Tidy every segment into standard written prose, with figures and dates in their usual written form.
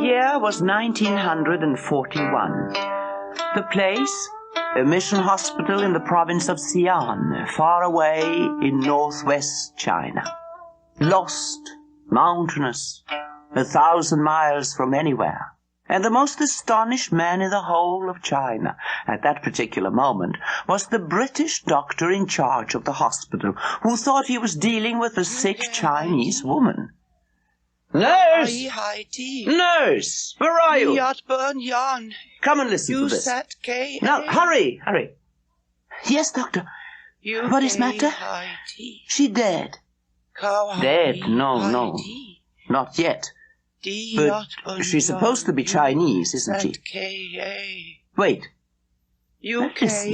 year was 1941. The place, a mission hospital in the province of Xi'an, far away in northwest China. Lost, mountainous, 1,000 miles from anywhere. And the most astonished man in the whole of China at that particular moment was the British doctor in charge of the hospital, who thought he was dealing with a sick Chinese woman. Nurse! Nurse! Where are you? Come and listen to this. Now, hurry! Yes, doctor. What is matter? She dead. Dead? No. Not yet. But she's supposed to be Chinese, isn't she? Wait. Listen.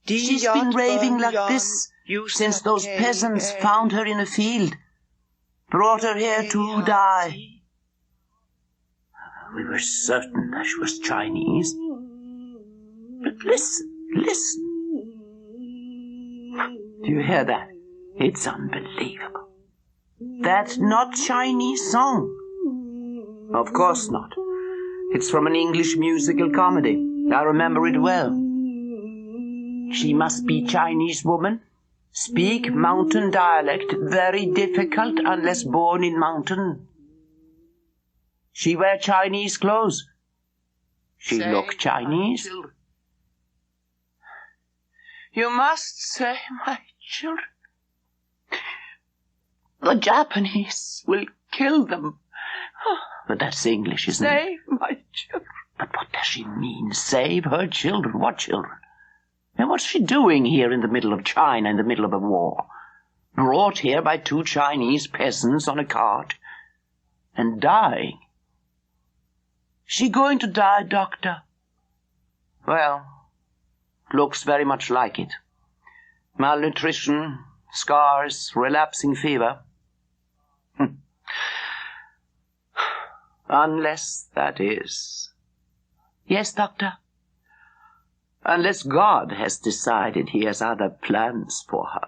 She's been raving like this since those peasants found her in a field, brought her here to die. We were certain that she was Chinese. But listen. Do you hear that? It's unbelievable. That's not Chinese song. Of course not. It's from an English musical comedy. I remember it well. She must be Chinese woman. Speak mountain dialect, very difficult unless born in mountain. She wear Chinese clothes. She look Chinese. You must say, my children. The Japanese will kill them. But that's English, isn't it? Save my children. But what does she mean, save her children? What children? And what's she doing here in the middle of China, in the middle of a war? Brought here by 2 Chinese peasants on a cart. And dying. She going to die, doctor? Well, looks very much like it. Malnutrition, scars, relapsing fever. Unless, that is. Yes, doctor? Unless God has decided he has other plans for her.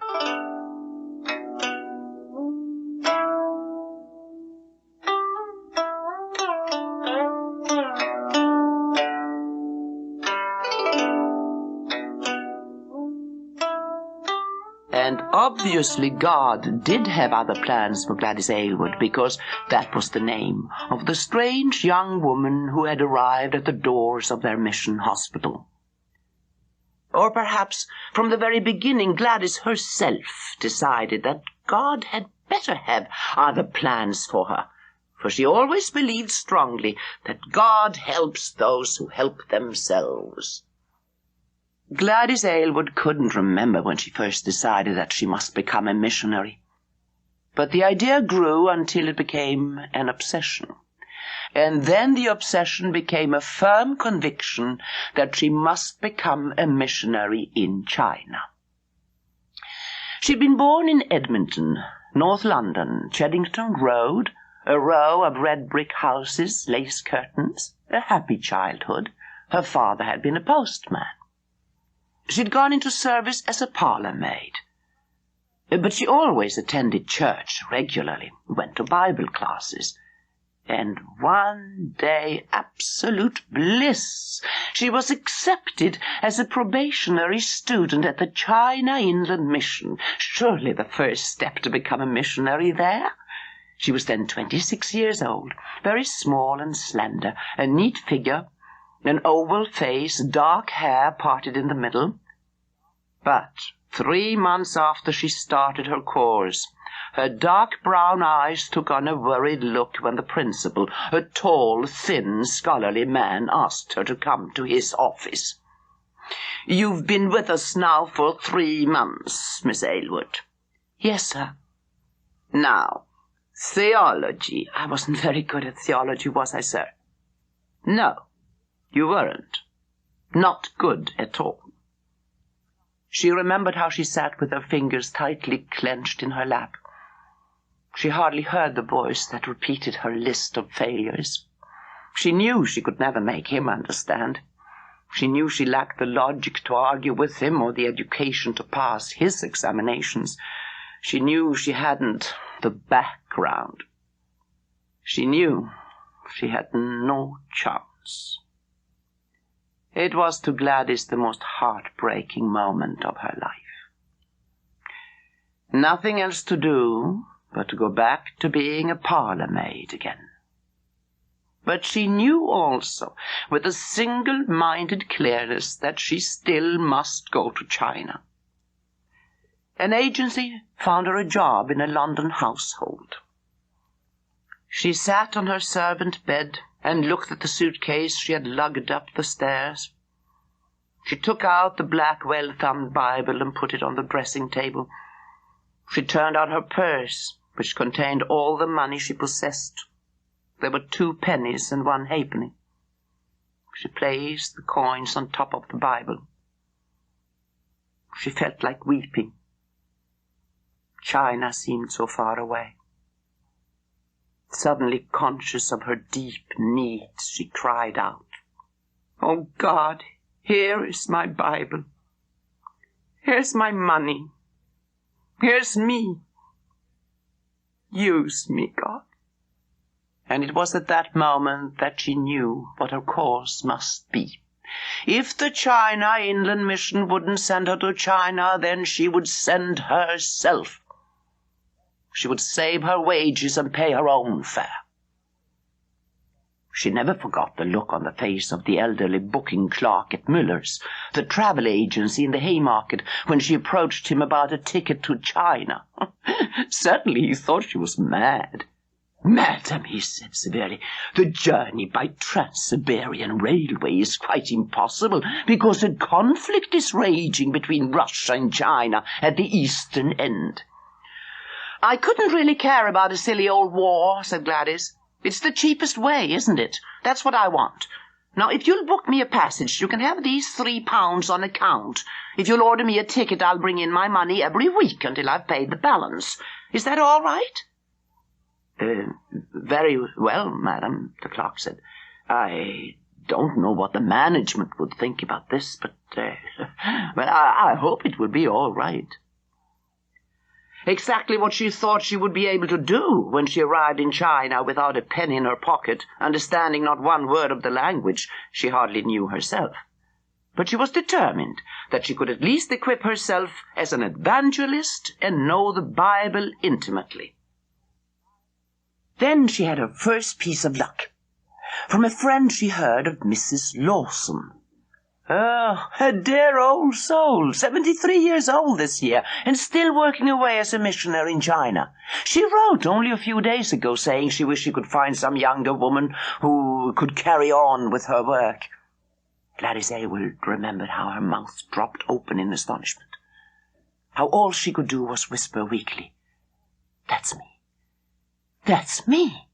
And obviously God did have other plans for Gladys Aylward, because that was the name of the strange young woman who had arrived at the doors of their mission hospital. Or perhaps from the very beginning Gladys herself decided that God had better have other plans for her, for she always believed strongly that God helps those who help themselves. Gladys Aylward couldn't remember when she first decided that she must become a missionary. But the idea grew until it became an obsession. And then the obsession became a firm conviction that she must become a missionary in China. She'd been born in Edmonton, North London, Cheddington Road, a row of red brick houses, lace curtains, a happy childhood. Her father had been a postman. She'd gone into service as a parlour maid. But she always attended church regularly, went to Bible classes. And one day, absolute bliss, she was accepted as a probationary student at the China Inland Mission, surely the first step to become a missionary there. She was then 26 years old, very small and slender, a neat figure, an oval face, dark hair parted in the middle. But 3 months after she started her course, her dark brown eyes took on a worried look when the principal, a tall, thin, scholarly man, asked her to come to his office. "You've been with us now for 3 months, Miss Aylward." "Yes, sir." "Now, theology." "I wasn't very good at theology, was I, sir?" "No, you weren't. Not good at all." She remembered how she sat with her fingers tightly clenched in her lap. She hardly heard the voice that repeated her list of failures. She knew she could never make him understand. She knew she lacked the logic to argue with him or the education to pass his examinations. She knew she hadn't the background. She knew she had no chance. It was to Gladys the most heartbreaking moment of her life. Nothing else to do but to go back to being a parlour maid again. But she knew also, with a single-minded clearness, that she still must go to China. An agency found her a job in a London household. She sat on her servant bed and looked at the suitcase she had lugged up the stairs. She took out the black well-thumbed Bible and put it on the dressing table. She turned out her purse, which contained all the money she possessed. There were 2 pennies and 1 halfpenny. She placed the coins on top of the Bible. She felt like weeping. China seemed so far away. Suddenly conscious of her deep needs, she cried out, "Oh God, here is my Bible. Here's my money. Here's me. Use me, God." And it was at that moment that she knew what her course must be. If the China Inland Mission wouldn't send her to China, then she would send herself. She would save her wages and pay her own fare. She never forgot the look on the face of the elderly booking clerk at Müller's, the travel agency in the Haymarket, when she approached him about a ticket to China. Certainly he thought she was mad. "Madam," he said severely, "the journey by Trans-Siberian Railway is quite impossible because a conflict is raging between Russia and China at the eastern end." "I couldn't really care about a silly old war," said Gladys. "It's the cheapest way, isn't it? That's what I want. Now, if you'll book me a passage, you can have these £3 on account. If you'll order me a ticket, I'll bring in my money every week until I've paid the balance. Is that all right?" Very well, madam," the clerk said. "I don't know what the management would think about this, but I hope it will be all right." Exactly what she thought she would be able to do when she arrived in China without a penny in her pocket, understanding not one word of the language she hardly knew herself. But she was determined that she could at least equip herself as an evangelist and know the Bible intimately. Then she had her first piece of luck. From a friend she heard of Mrs. Lawson. "Oh, a dear old soul, 73 years old this year, and still working away as a missionary in China. She wrote only a few days ago saying she wished she could find some younger woman who could carry on with her work." Gladys Aylward remembered how her mouth dropped open in astonishment. How all she could do was whisper weakly, "That's me. That's me."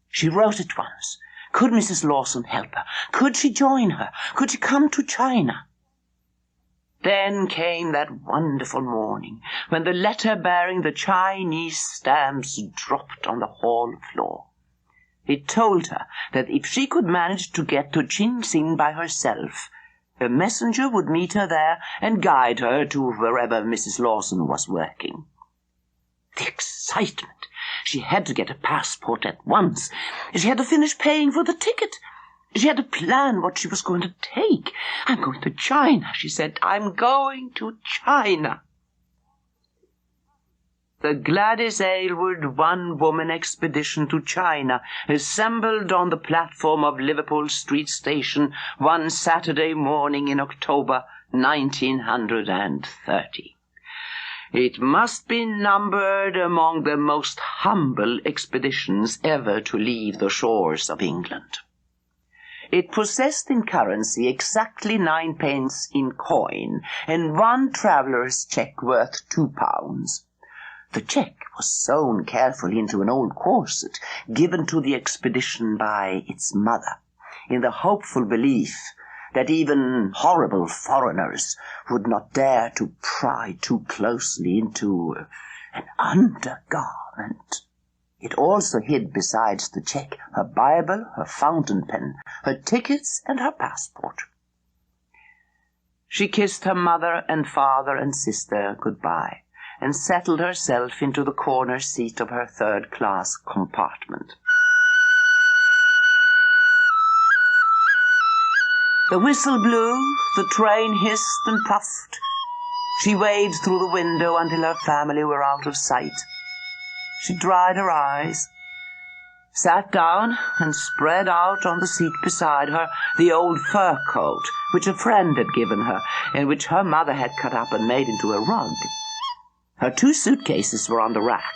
She wrote at once. Could Mrs. Lawson help her? Could she join her? Could she come to China? Then came that wonderful morning when the letter bearing the Chinese stamps dropped on the hall floor. It told her that if she could manage to get to Chin-Sin by herself, a messenger would meet her there and guide her to wherever Mrs. Lawson was working. The excitement! She had to get a passport at once. She had to finish paying for the ticket. She had to plan what she was going to take. "I'm going to China," she said. "I'm going to China." The Gladys Aylward one-woman expedition to China assembled on the platform of Liverpool Street Station one Saturday morning in October 1930. It must be numbered among the most humble expeditions ever to leave the shores of England. It possessed in currency exactly 9 pence in coin and 1 traveller's cheque worth £2. The cheque was sewn carefully into an old corset given to the expedition by its mother, in the hopeful belief that even horrible foreigners would not dare to pry too closely into an undergarment. It also hid, besides the cheque, her Bible, her fountain pen, her tickets, and her passport. She kissed her mother and father and sister goodbye, and settled herself into the corner seat of her third-class compartment. The whistle blew, the train hissed and puffed. She waved through the window until her family were out of sight. She dried her eyes, sat down, and spread out on the seat beside her the old fur coat which a friend had given her, and which her mother had cut up and made into a rug. Her 2 suitcases were on the rack.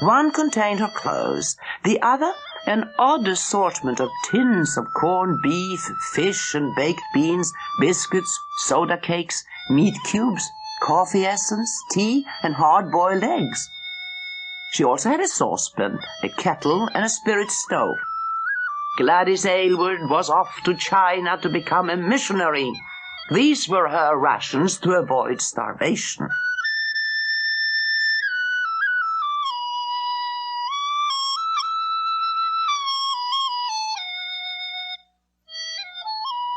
One contained her clothes, the other an odd assortment of tins of corned beef, fish and baked beans, biscuits, soda cakes, meat cubes, coffee essence, tea, and hard-boiled eggs. She also had a saucepan, a kettle, and a spirit stove. Gladys Aylward was off to China to become a missionary. These were her rations to avoid starvation.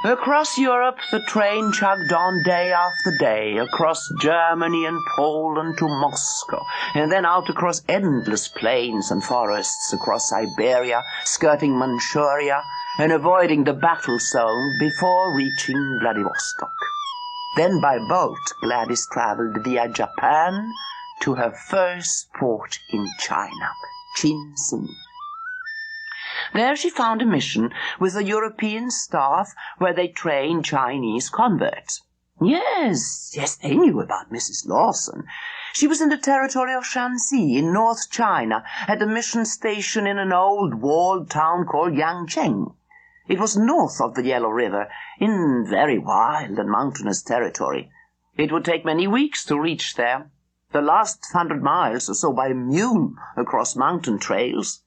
Across Europe, the train chugged on day after day, across Germany and Poland to Moscow, and then out across endless plains and forests, across Siberia, skirting Manchuria, and avoiding the battle zone before reaching Vladivostok. Then by boat, Gladys traveled via Japan to her first port in China, Chin-Sin. There she found a mission with a European staff where they trained Chinese converts. Yes, they knew about Mrs. Lawson. She was in the territory of Shanxi in North China at a mission station in an old walled town called Yangcheng. It was north of the Yellow River, in very wild and mountainous territory. It would take many weeks to reach there, the last 100 miles or so by mule across mountain trails.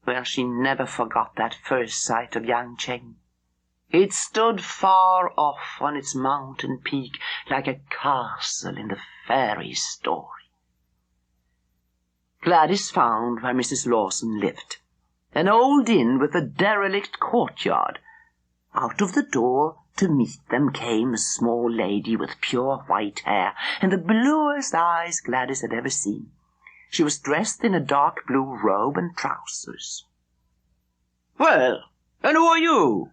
Well, she never forgot that first sight of Yangcheng. It stood far off on its mountain peak like a castle in the fairy story. Gladys found where Mrs. Lawson lived, an old inn with a derelict courtyard. Out of the door to meet them came a small lady with pure white hair and the bluest eyes Gladys had ever seen. She was dressed in a dark blue robe and trousers. "Well, and who are you?"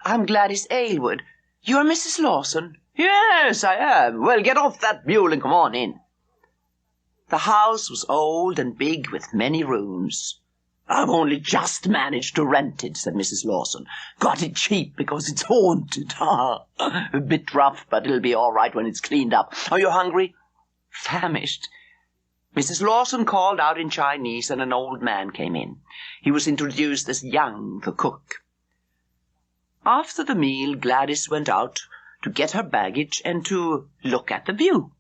"I'm Gladys Aylward. You're Mrs. Lawson?" "Yes, I am. Well, get off that mule and come on in." The house was old and big with many rooms. "I've only just managed to rent it," said Mrs. Lawson. "Got it cheap because it's haunted. A bit rough, but it'll be all right when it's cleaned up. Are you hungry?" "Famished." Mrs. Lawson called out in Chinese, and an old man came in. He was introduced as Yang, the cook. After the meal, Gladys went out to get her baggage and to look at the view.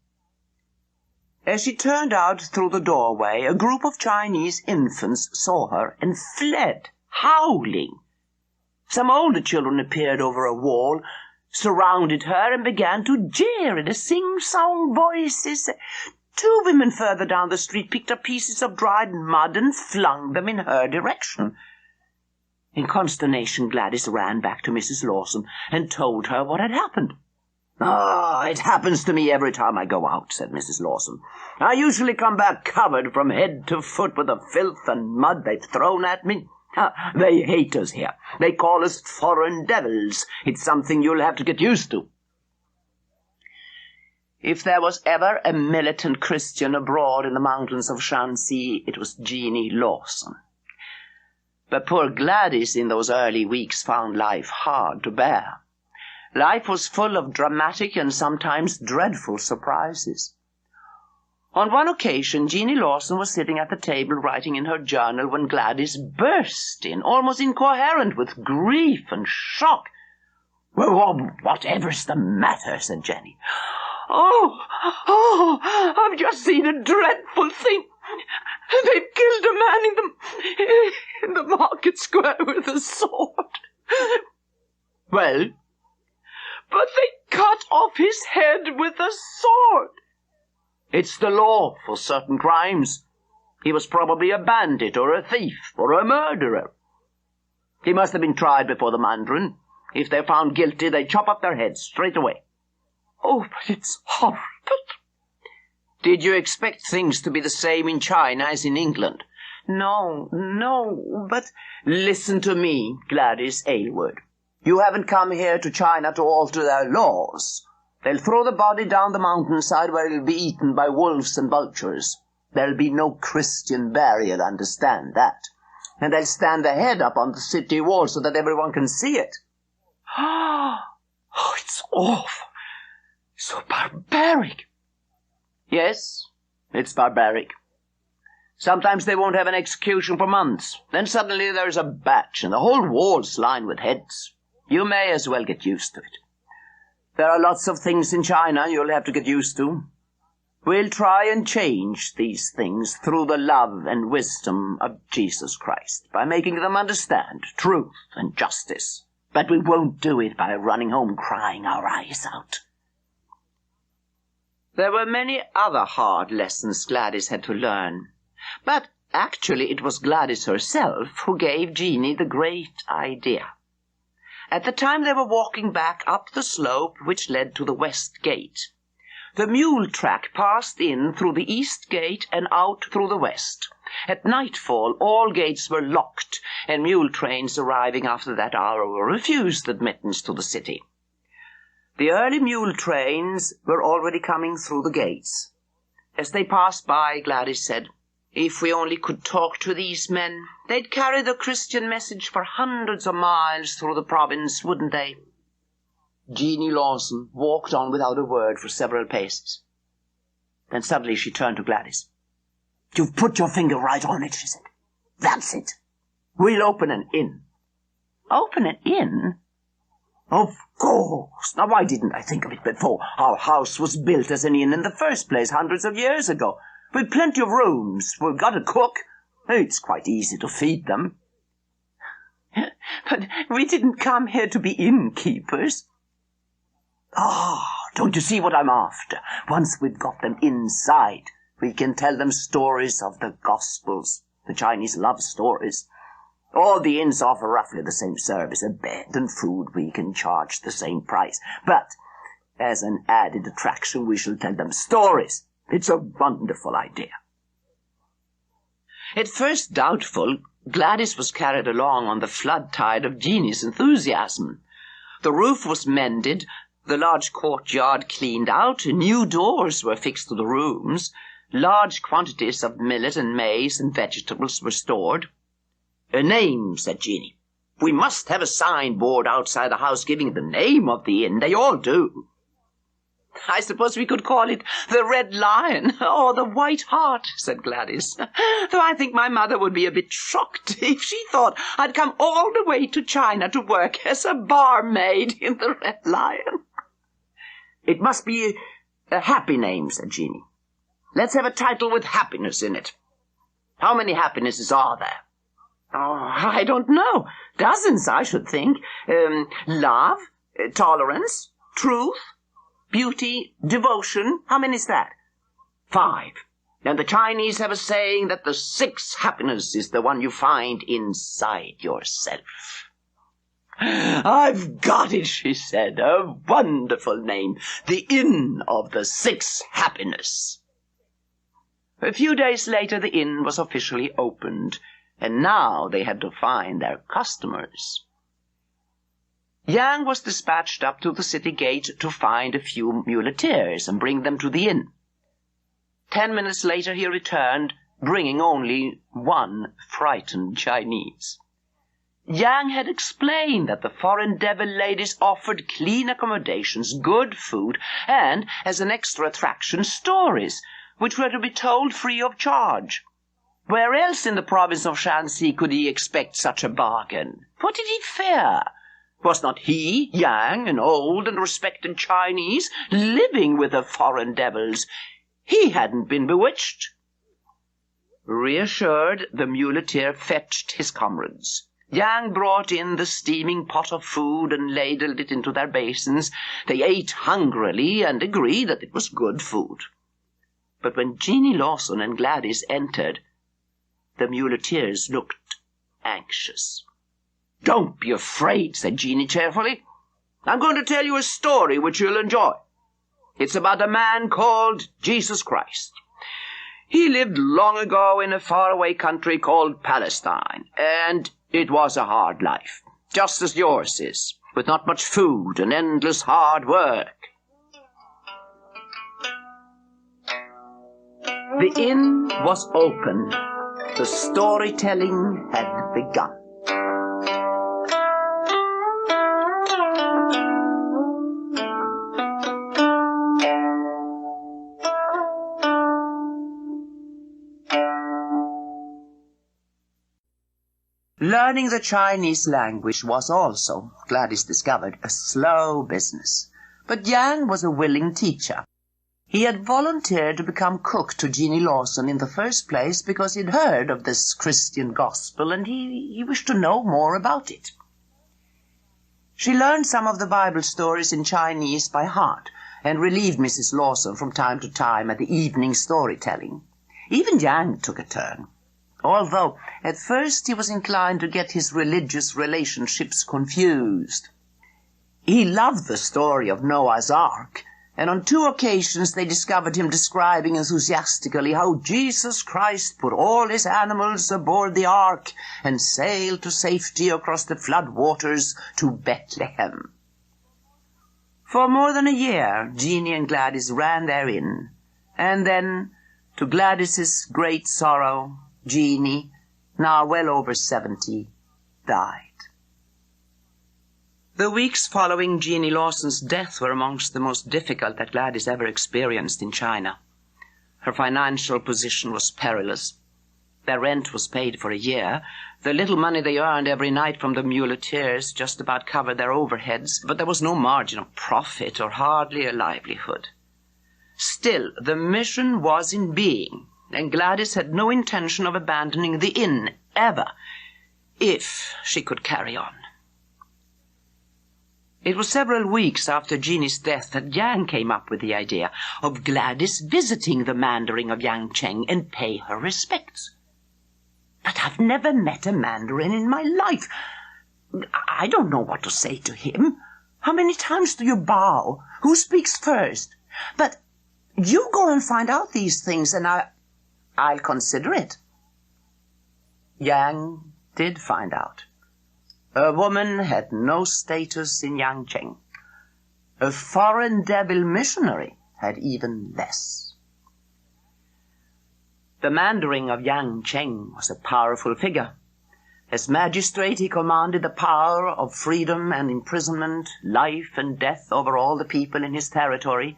As she turned out through the doorway, a group of Chinese infants saw her and fled, howling. Some older children appeared over a wall, surrounded her, and began to jeer in a sing-song voices. 2 women further down the street picked up pieces of dried mud and flung them in her direction. In consternation, Gladys ran back to Mrs. Lawson and told her what had happened. "It happens to me every time I go out," said Mrs. Lawson. "I usually come back covered from head to foot with the filth and mud they've thrown at me. They hate us here. They call us foreign devils. It's something you'll have to get used to." If there was ever a militant Christian abroad in the mountains of Shanxi, it was Jeannie Lawson. But poor Gladys in those early weeks found life hard to bear. Life was full of dramatic and sometimes dreadful surprises. On one occasion, Jeannie Lawson was sitting at the table writing in her journal when Gladys burst in, almost incoherent with grief and shock. "Well, whatever's the matter?" said Jenny. Oh, I've just seen a dreadful thing. They've killed a man in the market square with a sword." "Well?" "But they cut off his head with a sword." "It's the law for certain crimes. He was probably a bandit or a thief or a murderer. He must have been tried before the mandarin. If they're found guilty, they chop off their heads straight away." "Oh, but it's horrible." Did you expect things to be the same in China as in England? No, but... Listen to me, Gladys Aylward. You haven't come here to China to alter their laws. They'll throw the body down the mountainside where it'll be eaten by wolves and vultures. There'll be no Christian burial, understand that. And they'll stand their head up on the city wall so that everyone can see it. Oh, it's awful. So barbaric. Yes, it's barbaric. Sometimes they won't have an execution for months. Then suddenly there's a batch and the whole wall's lined with heads. You may as well get used to it. There are lots of things in China you'll have to get used to. We'll try and change these things through the love and wisdom of Jesus Christ, by making them understand truth and justice. But we won't do it by running home crying our eyes out. There were many other hard lessons Gladys had to learn. But actually it was Gladys herself who gave Jeanie the great idea. At the time they were walking back up the slope which led to the west gate. The mule track passed in through the east gate and out through the west. At nightfall all gates were locked, and mule trains arriving after that hour were refused admittance to the city. The early mule trains were already coming through the gates. As they passed by, Gladys said, "If we only could talk to these men, they'd carry the Christian message for hundreds of miles through the province, wouldn't they?" Jeanie Lawson walked on without a word for several paces. Then suddenly she turned to Gladys. "You've put your finger right on it," she said. "That's it. We'll open an inn." "Open an inn?" "Of course. Now, why didn't I think of it before? Our house was built as an inn in the first place hundreds of years ago. With plenty of rooms. We've got a cook. It's quite easy to feed them." "But we didn't come here to be innkeepers." Don't you see what I'm after? Once we've got them inside, we can tell them stories of the Gospels, the Chinese love stories. All the inns offer roughly the same service, a bed and food. We can charge the same price. But as an added attraction, we shall tell them stories. It's a wonderful idea." At first doubtful, Gladys was carried along on the flood tide of Jeanie's enthusiasm. The roof was mended, the large courtyard cleaned out, new doors were fixed to the rooms, large quantities of millet and maize and vegetables were stored. "A name," said Jeanie. "We must have a signboard outside the house giving the name of the inn. They all do." "I suppose we could call it the Red Lion or the White Hart," said Gladys. "Though I think my mother would be a bit shocked if she thought I'd come all the way to China to work as a barmaid in the Red Lion." "It must be a happy name," said Jeanie. "Let's have a title with happiness in it. How many happinesses are there?" I don't know. Dozens, I should think. Love, tolerance, truth, beauty, devotion. How many is that? 5. And the Chinese have a saying that the 6th happiness is the one you find inside yourself. "I've got it," she said. "A wonderful name. The Inn of the 6th Happiness." A few days later the inn was officially opened, and now they had to find their customers. Yang was dispatched up to the city gate to find a few muleteers and bring them to the inn. 10 minutes later he returned, bringing only one frightened Chinese. Yang had explained that the foreign devil ladies offered clean accommodations, good food, and, as an extra attraction, stories, which were to be told free of charge. Where else in the province of Shanxi could he expect such a bargain? What did he fear? Was not he, Yang, an old and respected Chinese, living with the foreign devils? He hadn't been bewitched. Reassured, the muleteer fetched his comrades. Yang brought in the steaming pot of food and ladled it into their basins. They ate hungrily and agreed that it was good food. But when Jeanie Lawson and Gladys entered, the muleteers looked anxious. "Don't be afraid," said Jeanie cheerfully. "I'm going to tell you a story which you'll enjoy. It's about a man called Jesus Christ. He lived long ago in a faraway country called Palestine, and it was a hard life, just as yours is, with not much food and endless hard work. The inn was open. The storytelling had begun. Learning the Chinese language was also, Gladys discovered, a slow business. But Yang was a willing teacher. He had volunteered to become cook to Jeannie Lawson in the first place because he'd heard of this Christian gospel and he wished to know more about it. She learned some of the Bible stories in Chinese by heart and relieved Mrs. Lawson from time to time at the evening storytelling. Even Yang took a turn, although at first he was inclined to get his religious relationships confused. He loved the story of Noah's Ark, and on 2 occasions they discovered him describing enthusiastically how Jesus Christ put all his animals aboard the ark and sailed to safety across the flood waters to Bethlehem. For more than a year, Jeannie and Gladys ran their inn, and then, to Gladys's great sorrow, Jeannie, now well over 70, died. The weeks following Jeannie Lawson's death were amongst the most difficult that Gladys ever experienced in China. Her financial position was perilous. Their rent was paid for a year. The little money they earned every night from the muleteers just about covered their overheads, but there was no margin of profit or hardly a livelihood. Still, the mission was in being, and Gladys had no intention of abandoning the inn, ever, if she could carry on. It was several weeks after Jeannie's death that Yang came up with the idea of Gladys visiting the Mandarin of Yangcheng and pay her respects. But I've never met a Mandarin in my life. I don't know what to say to him. How many times do you bow? Who speaks first? But you go and find out these things, and I'll consider it. Yang did find out. A woman had no status in Yangcheng. A foreign devil missionary had even less. The Mandarin of Yangcheng was a powerful figure. As magistrate, he commanded the power of freedom and imprisonment, life and death over all the people in his territory.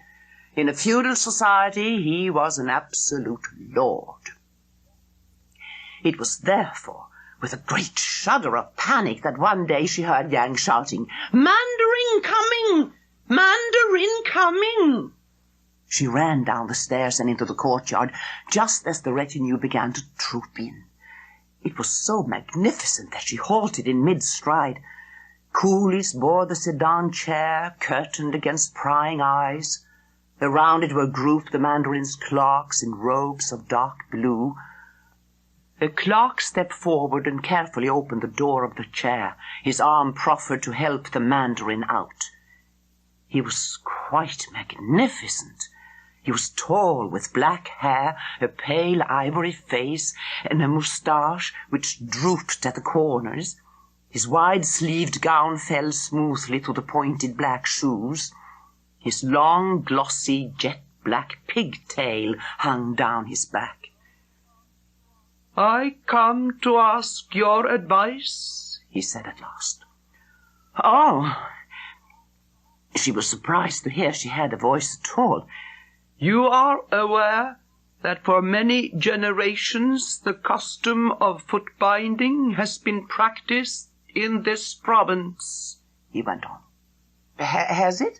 In a feudal society, he was an absolute lord. It was therefore with a great shudder of panic that one day she heard Yang shouting, "Mandarin coming! Mandarin coming!" She ran down the stairs and into the courtyard just as the retinue began to troop in. It was so magnificent that she halted in mid-stride. Coolies bore the sedan chair, curtained against prying eyes. Around it were grouped the Mandarin's clerks in robes of dark blue. The clerk stepped forward and carefully opened the door of the chair, his arm proffered to help the Mandarin out. He was quite magnificent. He was tall, with black hair, a pale ivory face, and a moustache which drooped at the corners. His wide-sleeved gown fell smoothly to the pointed black shoes. His long, glossy, jet-black pigtail hung down his back. "I come to ask your advice," he said at last. "Oh!" She was surprised to hear she had a voice at all. "You are aware that for many generations the custom of foot binding has been practiced in this province," he went on. Has it?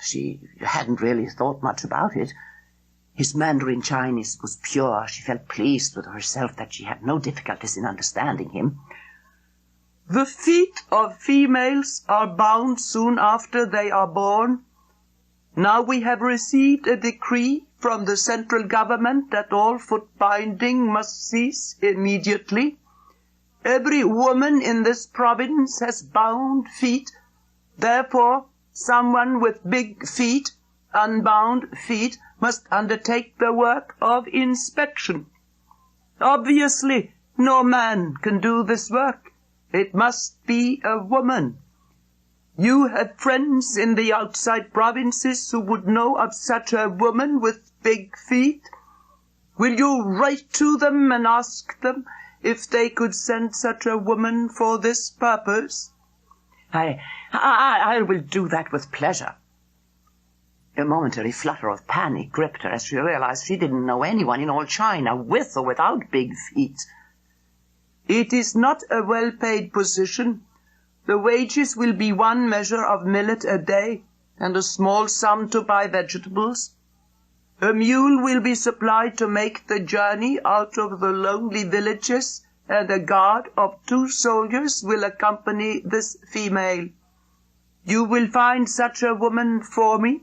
She hadn't really thought much about it. His Mandarin Chinese was pure. She felt pleased with herself that she had no difficulties in understanding him. "The feet of females are bound soon after they are born. Now we have received a decree from the central government that all foot binding must cease immediately. Every woman in this province has bound feet. Therefore, someone with big feet unbound feet must undertake the work of inspection. Obviously, no man can do this work. It must be a woman. You have friends in the outside provinces who would know of such a woman with big feet? Will you write to them and ask them if they could send such a woman for this purpose? I will do that with pleasure. A momentary flutter of panic gripped her as she realized she didn't know anyone in all China with or without big feet. It is not a well-paid position. The wages will be 1 measure of millet a day and a small sum to buy vegetables. A mule will be supplied to make the journey out of the lonely villages, and a guard of 2 soldiers will accompany this female. You will find such a woman for me.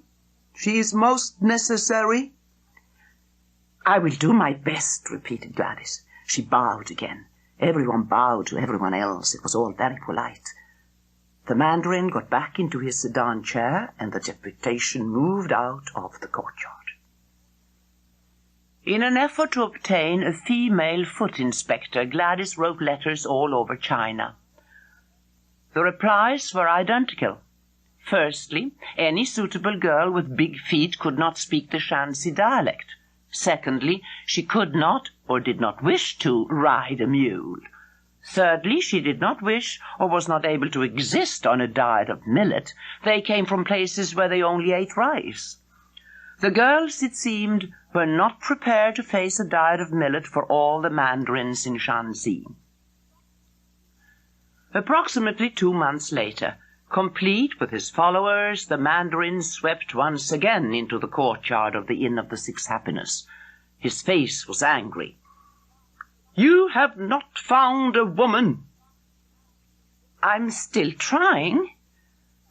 She is most necessary. I will do my best, repeated Gladys. She bowed again. Everyone bowed to everyone else. It was all very polite. The Mandarin got back into his sedan chair, and the deputation moved out of the courtyard. In an effort to obtain a female foot inspector, Gladys wrote letters all over China. The replies were identical. Firstly, any suitable girl with big feet could not speak the Shanxi dialect. Secondly, she could not or did not wish to ride a mule. Thirdly, she did not wish or was not able to exist on a diet of millet. They came from places where they only ate rice. The girls, it seemed, were not prepared to face a diet of millet for all the mandarins in Shanxi. Approximately 2 months later, complete with his followers, the Mandarin swept once again into the courtyard of the Inn of the Six Happiness. His face was angry. You have not found a woman. I'm still trying.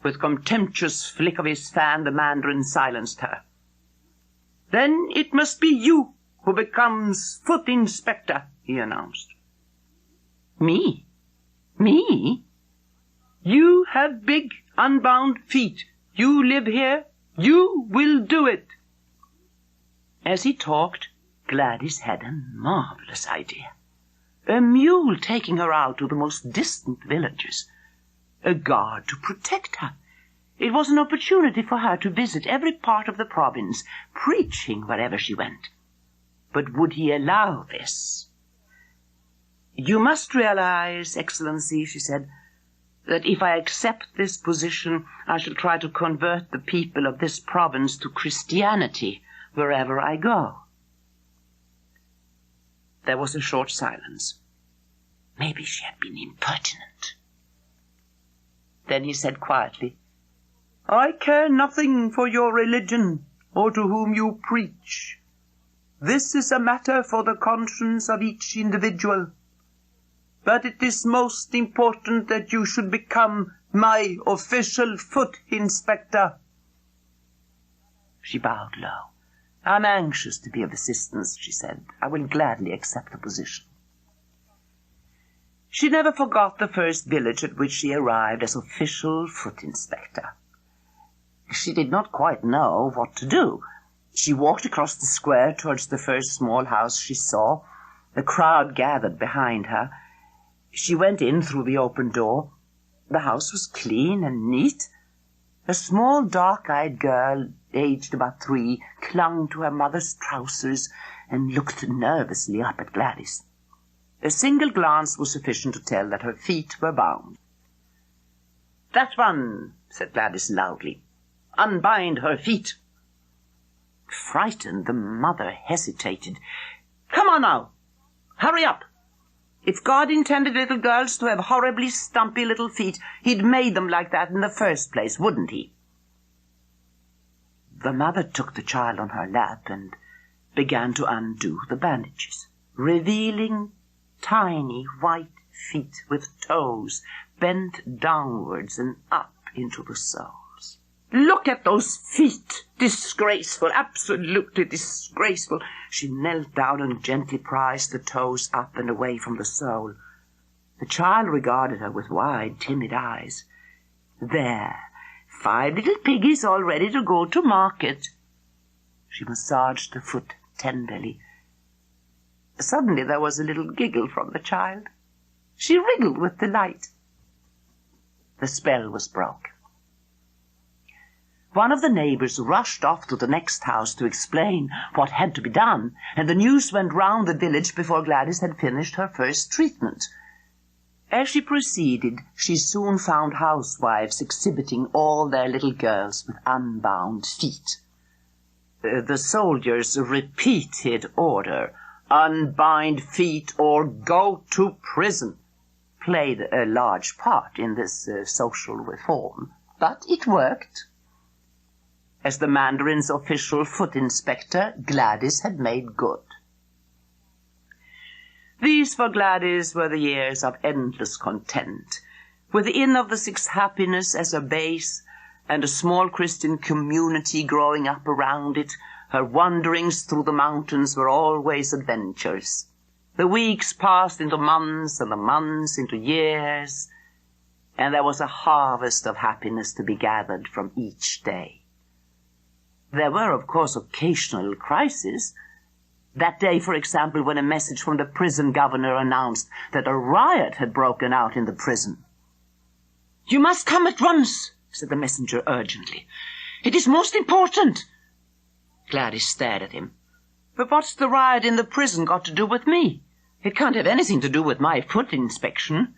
With contemptuous flick of his fan, the Mandarin silenced her. Then it must be you who becomes foot inspector, he announced. Me? Me? You have big, unbound feet. You live here. You will do it. As he talked, Gladys had a marvelous idea. A mule taking her out to the most distant villages. A guard to protect her. It was an opportunity for her to visit every part of the province, preaching wherever she went. But would he allow this? You must realize, Excellency, she said, that if I accept this position, I shall try to convert the people of this province to Christianity wherever I go. There was a short silence. Maybe she had been impertinent. Then he said quietly, I care nothing for your religion or to whom you preach. This is a matter for the conscience of each individual. But it is most important that you should become my official foot inspector. She bowed low. I'm anxious to be of assistance, she said. I will gladly accept the position. She never forgot the first village at which she arrived as official foot inspector. She did not quite know what to do. She walked across the square towards the first small house she saw. The crowd gathered behind her. She went in through the open door. The house was clean and neat. A small, dark-eyed girl, aged about 3, clung to her mother's trousers and looked nervously up at Gladys. A single glance was sufficient to tell that her feet were bound. That one, said Gladys loudly. Unbind her feet. Frightened, the mother hesitated. Come on now. Hurry up. If God intended little girls to have horribly stumpy little feet, he'd made them like that in the first place, wouldn't he? The mother took the child on her lap and began to undo the bandages, revealing tiny white feet with toes bent downwards and up into the soles. Look at those feet! Disgraceful, absolutely disgraceful. She knelt down and gently prised the toes up and away from the sole. The child regarded her with wide, timid eyes. There, 5 little piggies all ready to go to market." She massaged the foot tenderly. Suddenly there was a little giggle from the child. She wriggled with delight. The spell was broken. One of the neighbors rushed off to the next house to explain what had to be done, and the news went round the village before Gladys had finished her first treatment. As she proceeded, she soon found housewives exhibiting all their little girls with unbound feet. The soldiers' repeated order, "Unbind feet or go to prison," played a large part in this social reform, but it worked. As the Mandarin's official foot inspector, Gladys had made good. These for Gladys were the years of endless content, with the Inn of the Sixth Happiness as a base, and a small Christian community growing up around it. Her wanderings through the mountains were always adventures. The weeks passed into months, and the months into years, and there was a harvest of happiness to be gathered from each day. There were, of course, occasional crises. That day, for example, when a message from the prison governor announced that a riot had broken out in the prison. "You must come at once," said the messenger urgently. "It is most important." Gladys stared at him. "But what's the riot in the prison got to do with me? It can't have anything to do with my foot inspection.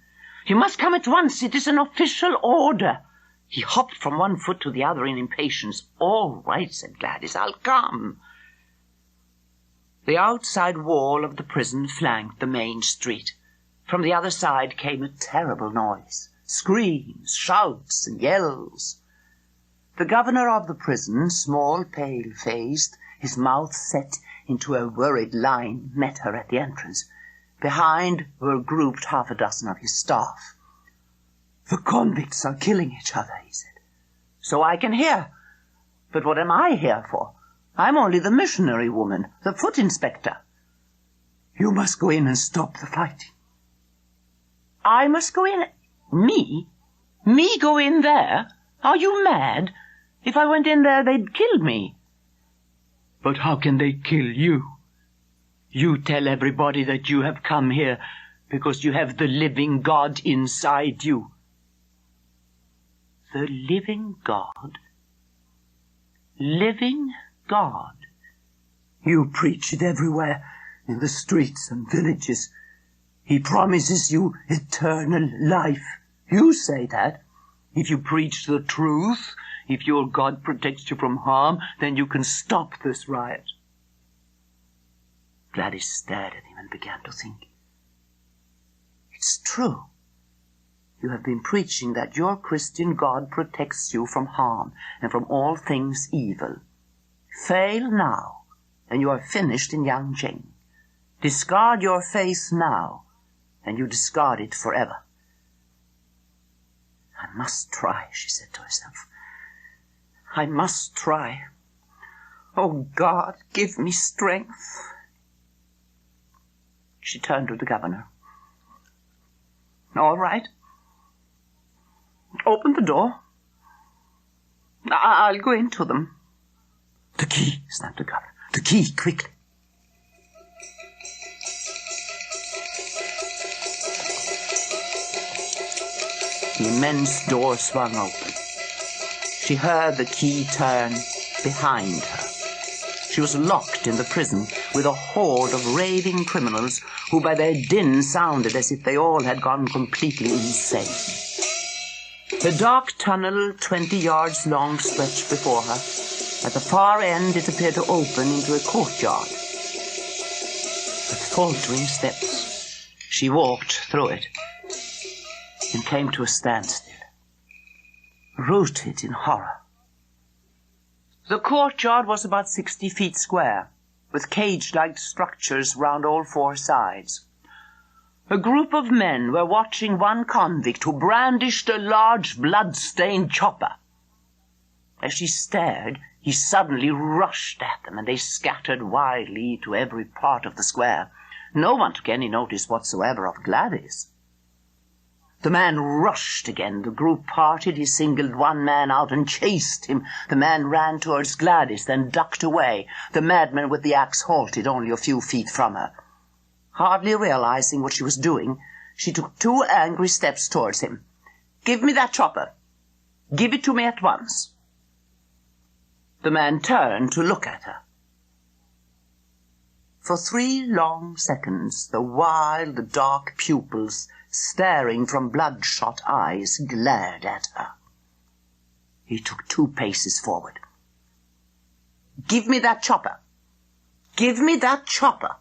You must come at once. It is an official order." He hopped from one foot to the other in impatience. "All right," said Gladys, "I'll come." The outside wall of the prison flanked the main street. From the other side came a terrible noise. Screams, shouts, and yells. The governor of the prison, small, pale-faced, his mouth set into a worried line, met her at the entrance. Behind were grouped half a dozen of his staff. "The convicts are killing each other," he said. "So I can hear. But what am I here for? I'm only the missionary woman, the foot inspector." "You must go in and stop the fighting." "I must go in? Me? Me go in there? Are you mad? If I went in there, they'd kill me." "But how can they kill you? You tell everybody that you have come here because you have the living God inside you." The living God? Living God? "You preach it everywhere, in the streets and villages. He promises you eternal life. You say that. If you preach the truth, if your God protects you from harm, then you can stop this riot." Gladys stared at him and began to think. "It's true. You have been preaching that your Christian God protects you from harm and from all things evil. Fail now, and you are finished in Yangjing. Discard your faith now, and you discard it forever." "I must try," she said to herself. "I must try. Oh, God, give me strength." She turned to the governor. "All right. Open the door. I'll go into them." "The key," snapped the governor. "The key, quickly." The immense door swung open. She heard the key turn behind her. She was locked in the prison with a horde of raving criminals who by their din sounded as if they all had gone completely insane. The dark tunnel, 20 yards long, stretched before her. At the far end it appeared to open into a courtyard. With faltering steps, she walked through it and came to a standstill, rooted in horror. The courtyard was about 60 feet square, with cage-like structures round all 4 sides. A group of men were watching one convict who brandished a large blood-stained chopper. As she stared, he suddenly rushed at them, and they scattered wildly to every part of the square. No one took any notice whatsoever of Gladys. The man rushed again. The group parted. He singled one man out and chased him. The man ran towards Gladys, then ducked away. The madman with the axe halted only a few feet from her. Hardly realizing what she was doing, she took 2 angry steps towards him. "Give me that chopper. Give it to me at once." The man turned to look at her. For 3 long seconds, the wild, dark pupils, staring from bloodshot eyes, glared at her. He took 2 paces forward. "Give me that chopper. Give me that chopper."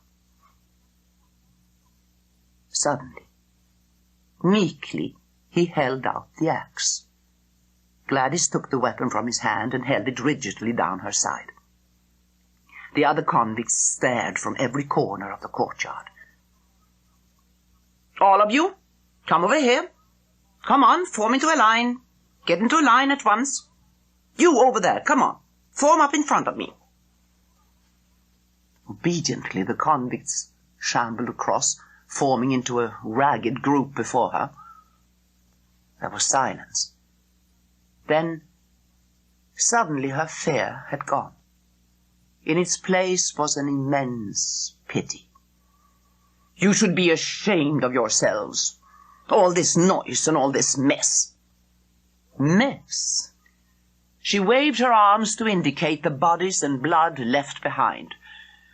Suddenly, meekly, he held out the axe. Gladys took the weapon from his hand and held it rigidly down her side. The other convicts stared from every corner of the courtyard. "All of you, come over here. Come on, form into a line. Get into a line at once. You over there, come on. Form up in front of me." Obediently, the convicts shambled across, forming into a ragged group before her. There was silence. Then, suddenly her fear had gone. In its place was an immense pity. "You should be ashamed of yourselves. All this noise and all this mess." Mess? She waved her arms to indicate the bodies and blood left behind.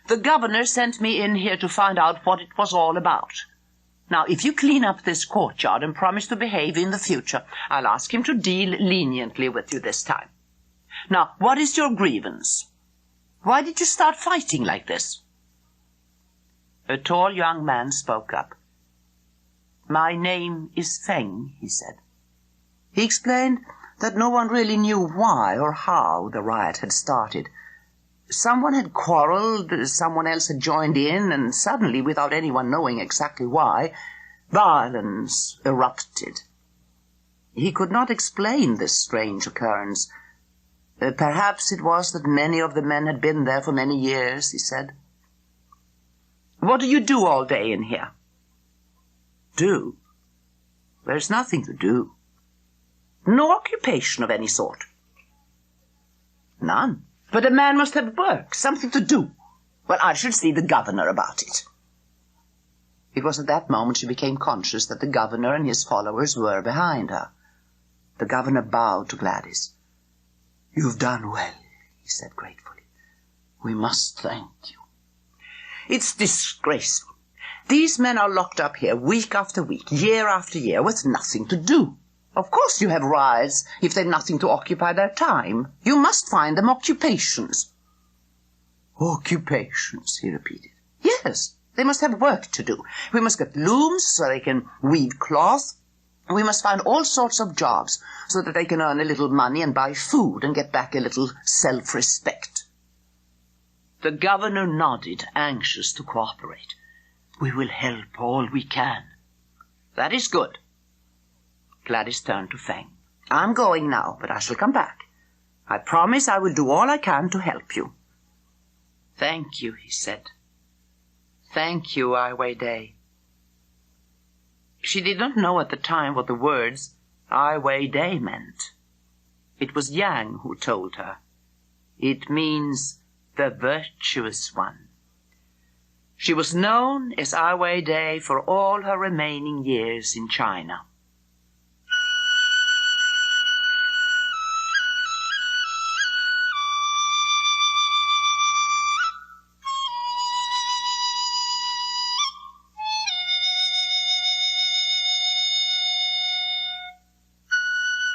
"The governor sent me in here to find out what it was all about. Now, if you clean up this courtyard and promise to behave in the future, I'll ask him to deal leniently with you this time. Now, what is your grievance? Why did you start fighting like this?" A tall young man spoke up. "My name is Feng," he said. He explained that no one really knew why or how the riot had started. Someone had quarreled, someone else had joined in, and suddenly, without anyone knowing exactly why, violence erupted. He could not explain this strange occurrence. Perhaps it was that many of the men had been there for many years, he said. "What do you do all day in here?" "Do? There's nothing to do." "No occupation of any sort?" "None. But a man must have work, something to do. Well, I should see the governor about it." It was at that moment she became conscious that the governor and his followers were behind her. The governor bowed to Gladys. "You've done well," he said gratefully. "We must thank you." "It's disgraceful. These men are locked up here week after week, year after year, with nothing to do. Of course you have riots if they've nothing to occupy their time. You must find them occupations." "Occupations," he repeated. "Yes, they must have work to do. We must get looms so they can weave cloth. We must find all sorts of jobs so that they can earn a little money and buy food and get back a little self-respect." The governor nodded, anxious to cooperate. "We will help all we can." "That is good." Gladys turned to Feng. "I'm going now, but I shall come back. I promise I will do all I can to help you." "Thank you," he said. "Thank you, Ai Weiwei." She did not know at the time what the words Ai Weiwei meant. It was Yang who told her. It means the virtuous one. She was known as Ai Weiwei for all her remaining years in China.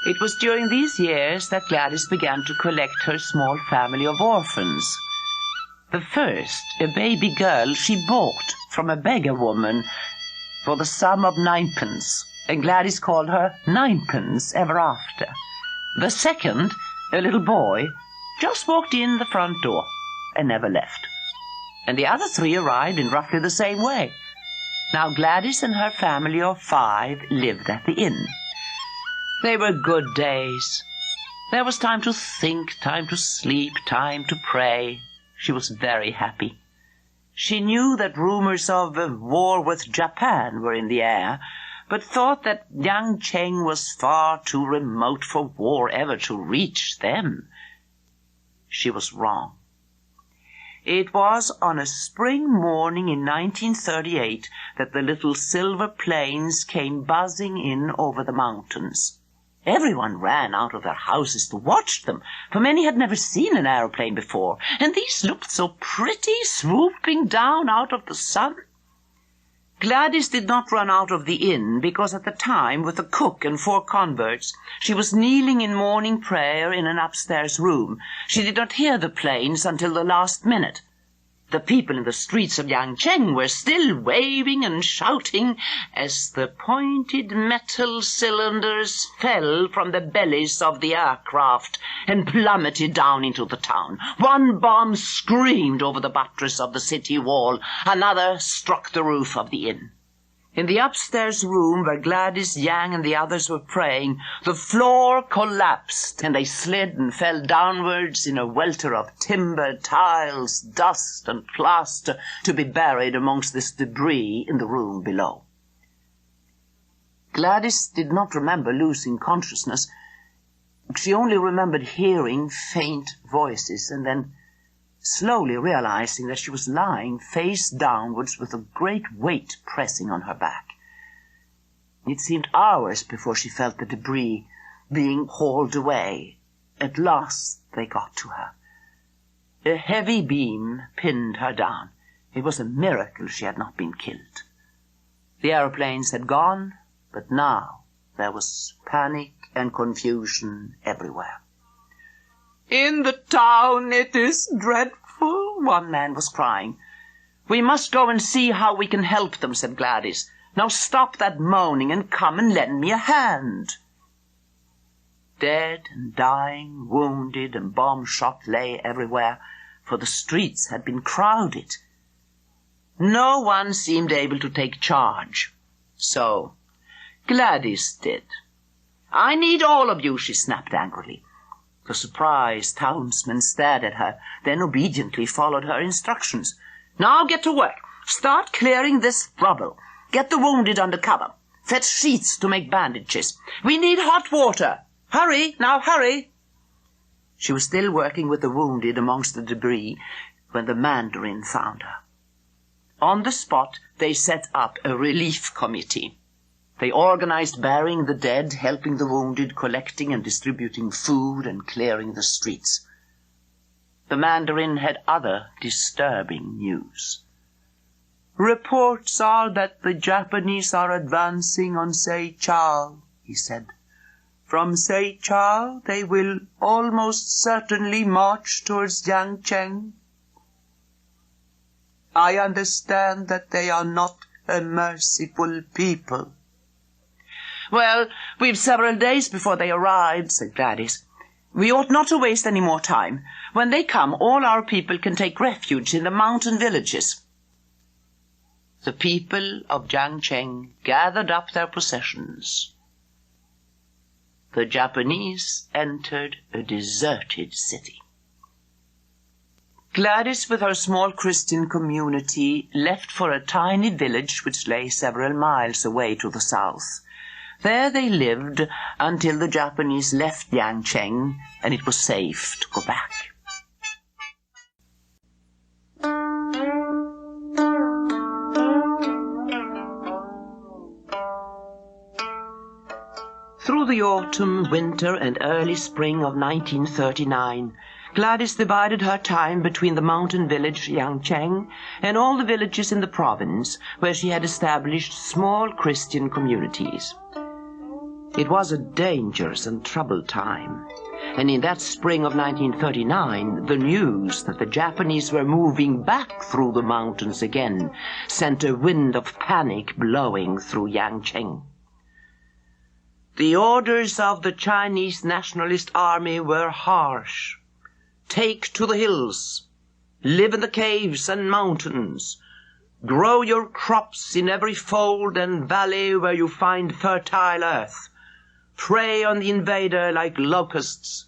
It was during these years that Gladys began to collect her small family of orphans. The first, a baby girl she bought from a beggar woman for the sum of 9p, and Gladys called her 9p ever after. The second, a little boy, just walked in the front door and never left. And the other 3 arrived in roughly the same way. Now Gladys and her family of 5 lived at the inn. They were good days. There was time to think, time to sleep, time to pray. She was very happy. She knew that rumors of a war with Japan were in the air, but thought that Yang Cheng was far too remote for war ever to reach them. She was wrong. It was on a spring morning in 1938 that the little silver planes came buzzing in over the mountains. Everyone ran out of their houses to watch them, for many had never seen an aeroplane before, and these looked so pretty, swooping down out of the sun. Gladys did not run out of the inn, because at the time, with the cook and 4 converts, she was kneeling in morning prayer in an upstairs room. She did not hear the planes until the last minute. The people in the streets of Yangcheng were still waving and shouting as the pointed metal cylinders fell from the bellies of the aircraft and plummeted down into the town. One bomb screamed over the buttress of the city wall. Another struck the roof of the inn. In the upstairs room where Gladys, Yang, and the others were praying, the floor collapsed, and they slid and fell downwards in a welter of timber, tiles, dust, and plaster to be buried amongst this debris in the room below. Gladys did not remember losing consciousness. She only remembered hearing faint voices, and then slowly realizing that she was lying face downwards with a great weight pressing on her back. It seemed hours before she felt the debris being hauled away. At last they got to her. A heavy beam pinned her down. It was a miracle she had not been killed. The aeroplanes had gone, but now there was panic and confusion everywhere. "In the town it is dreadful," one man was crying. "We must go and see how we can help them," said Gladys. "Now stop that moaning and come and lend me a hand." Dead and dying, wounded and bomb-shot lay everywhere, for the streets had been crowded. No one seemed able to take charge. So Gladys did. "I need all of you," she snapped angrily. The surprised townsmen stared at her, then obediently followed her instructions. "Now get to work. Start clearing this rubble. Get the wounded under cover. Fetch sheets to make bandages. We need hot water. Hurry, now hurry." She was still working with the wounded amongst the debris when the Mandarin found her. On the spot, they set up a relief committee. They organized burying the dead, helping the wounded, collecting and distributing food, and clearing the streets. The Mandarin had other disturbing news. "Reports are that the Japanese are advancing on Seychal," he said. "From Seychal they will almost certainly march towards Yangcheng. I understand that they are not a merciful people." "Well, we've several days before they arrive," said Gladys. "We ought not to waste any more time. When they come, all our people can take refuge in the mountain villages." The people of Yangcheng gathered up their possessions. The Japanese entered a deserted city. Gladys, with her small Christian community, left for a tiny village which lay several miles away to the south. There they lived until the Japanese left Yangcheng and it was safe to go back. Through the autumn, winter, and early spring of 1939, Gladys divided her time between the mountain village Yangcheng and all the villages in the province where she had established small Christian communities. It was a dangerous and troubled time, and in that spring of 1939, the news that the Japanese were moving back through the mountains again sent a wind of panic blowing through Yangcheng. The orders of the Chinese Nationalist Army were harsh. Take to the hills, live in the caves and mountains, grow your crops in every fold and valley where you find fertile earth. Prey on the invader like locusts.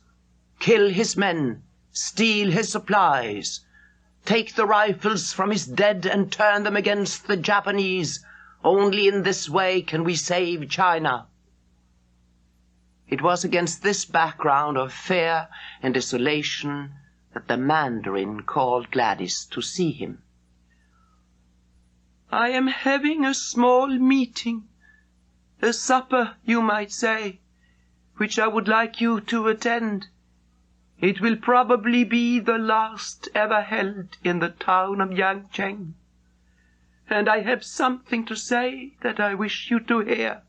Kill his men. Steal his supplies. Take the rifles from his dead and turn them against the Japanese. Only in this way can we save China." It was against this background of fear and desolation that the Mandarin called Gladys to see him. "I am having a small meeting, a supper, you might say, which I would like you to attend. It will probably be the last ever held in the town of Yangcheng, and I have something to say that I wish you to hear."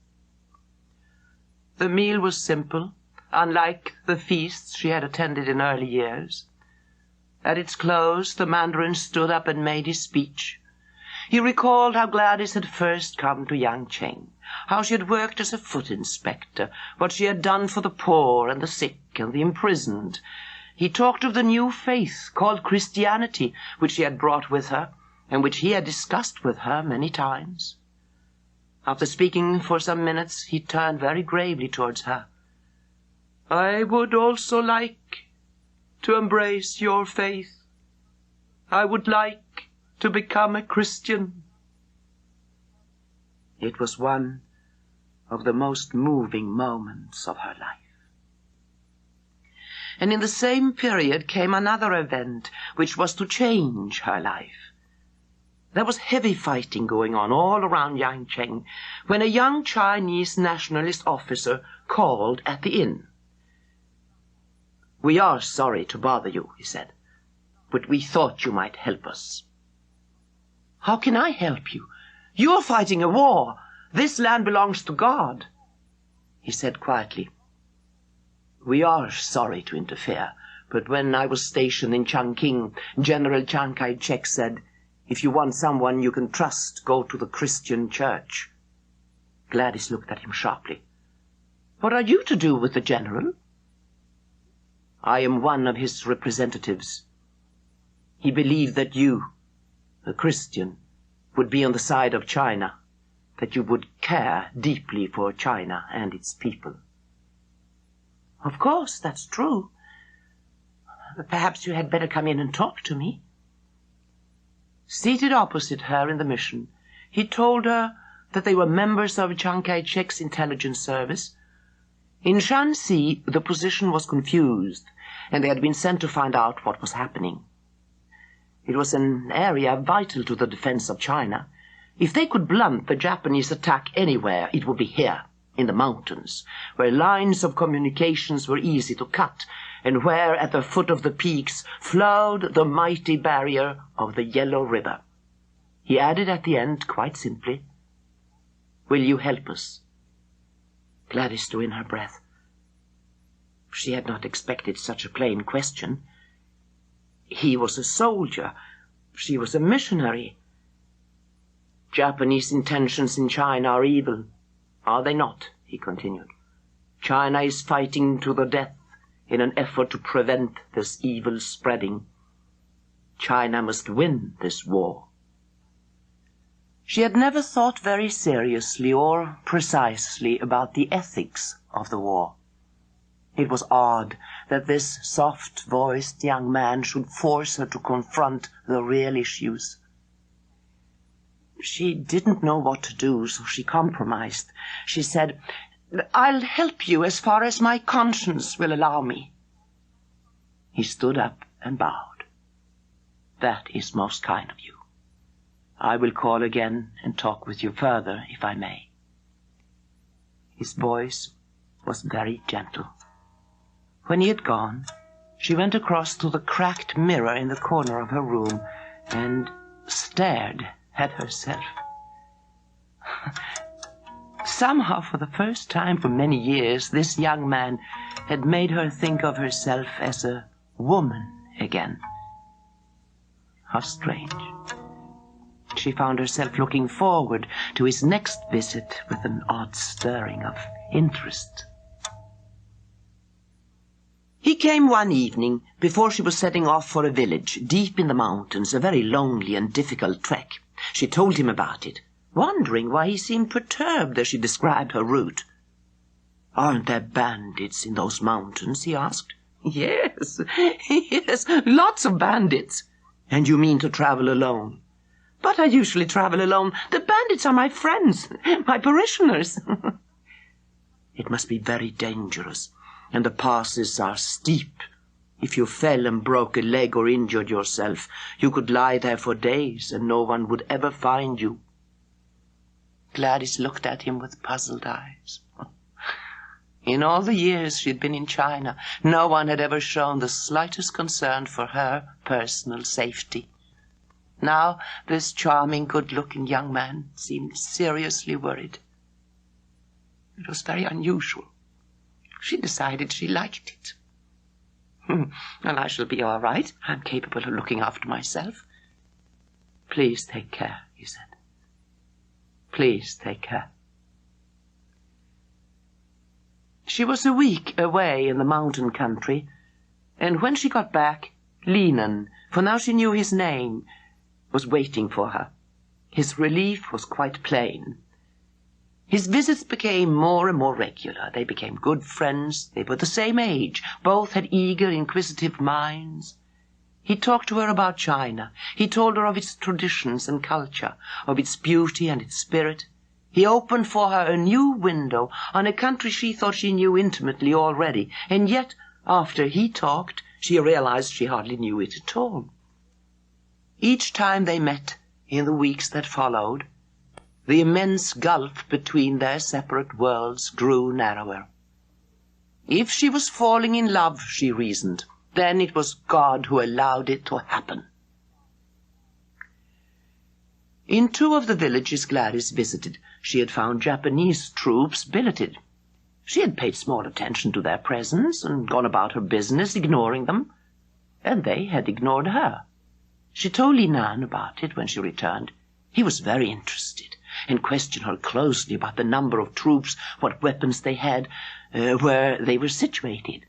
The meal was simple, unlike the feasts she had attended in early years. At its close, the Mandarin stood up and made his speech. He recalled how Gladys had first come to Yangcheng, how she had worked as a foot inspector, what she had done for the poor and the sick and the imprisoned. He talked of the new faith called Christianity, which she had brought with her, and which he had discussed with her many times. After speaking for some minutes, he turned very gravely towards her. "I would also like to embrace your faith. I would like to become a Christian." It was one of the most moving moments of her life. And in the same period came another event which was to change her life. There was heavy fighting going on all around Yangcheng when a young Chinese nationalist officer called at the inn. "We are sorry to bother you," he said, "but we thought you might help us." "How can I help you? You are fighting a war. This land belongs to God," he said quietly. "We are sorry to interfere, but when I was stationed in Chongqing, General Chiang Kai-shek said, 'If you want someone you can trust, go to the Christian church.'" Gladys looked at him sharply. "What are you to do with the general?" "I am one of his representatives. He believed that you, a Christian, would be on the side of China, that you would care deeply for China and its people." "Of course, that's true. Perhaps you had better come in and talk to me." Seated opposite her in the mission, he told her that they were members of Chiang Kai-shek's intelligence service. In Shanxi, the position was confused, and they had been sent to find out what was happening. It was an area vital to the defense of China. If they could blunt the Japanese attack anywhere, it would be here, in the mountains, where lines of communications were easy to cut, and where at the foot of the peaks flowed the mighty barrier of the Yellow River. He added at the end, quite simply, "Will you help us?" Gladys drew in her breath. She had not expected such a plain question. He was a soldier. She was a missionary. "Japanese intentions in China are evil, are they not?" he continued. "China is fighting to the death in an effort to prevent this evil spreading. China must win this war." She had never thought very seriously or precisely about the ethics of the war. It was odd that this soft-voiced young man should force her to confront the real issues. She didn't know what to do, so she compromised. She said, "I'll help you as far as my conscience will allow me." He stood up and bowed. "That is most kind of you. I will call again and talk with you further, if I may." His voice was very gentle. When he had gone, she went across to the cracked mirror in the corner of her room and stared at herself. Somehow, for the first time for many years, this young man had made her think of herself as a woman again. How strange. She found herself looking forward to his next visit with an odd stirring of interest. He came one evening before she was setting off for a village deep in the mountains, a very lonely and difficult trek. She told him about it, wondering why he seemed perturbed as she described her route. "Aren't there bandits in those mountains?" he asked. "Yes, yes, lots of bandits." "And you mean to travel alone?" But I usually travel alone. The bandits are my friends, my parishioners. It must be very dangerous, and the passes are steep. If you fell and broke a leg or injured yourself, you could lie there for days, and no one would ever find you. Gladys looked at him with puzzled eyes. In all the years she had been in China, no one had ever shown the slightest concern for her personal safety. Now this charming, good-looking young man seemed seriously worried. It was very unusual. She decided she liked it. Well, I shall be all right. I'm capable of looking after myself. Please take care, he said. Please take care. She was a week away in the mountain country, and when she got back, Linan, for now she knew his name, was waiting for her. His relief was quite plain. His visits became more and more regular. They became good friends. They were the same age. Both had eager, inquisitive minds. He talked to her about China. He told her of its traditions and culture, of its beauty and its spirit. He opened for her a new window on a country she thought she knew intimately already, and yet, after he talked, she realized she hardly knew it at all. Each time they met, in the weeks that followed, the immense gulf between their separate worlds grew narrower. If she was falling in love, she reasoned, then it was God who allowed it to happen. In 2 of the villages Gladys visited, she had found Japanese troops billeted. She had paid small attention to their presence and gone about her business, ignoring them, and they had ignored her. She told Linan about it when she returned. He was very interested and questioned her closely about the number of troops, what weapons they had, where they were situated.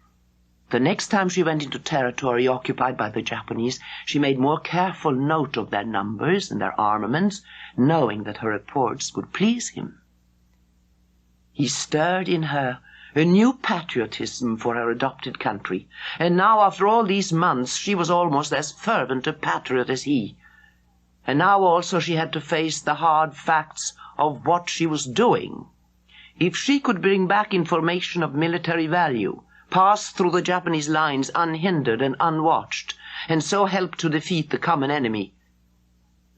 The next time she went into territory occupied by the Japanese, she made more careful note of their numbers and their armaments, knowing that her reports would please him. He stirred in her a new patriotism for her adopted country, and now, after all these months, she was almost as fervent a patriot as he. And now also she had to face the hard facts of what she was doing. If she could bring back information of military value, pass through the Japanese lines unhindered and unwatched, and so help to defeat the common enemy,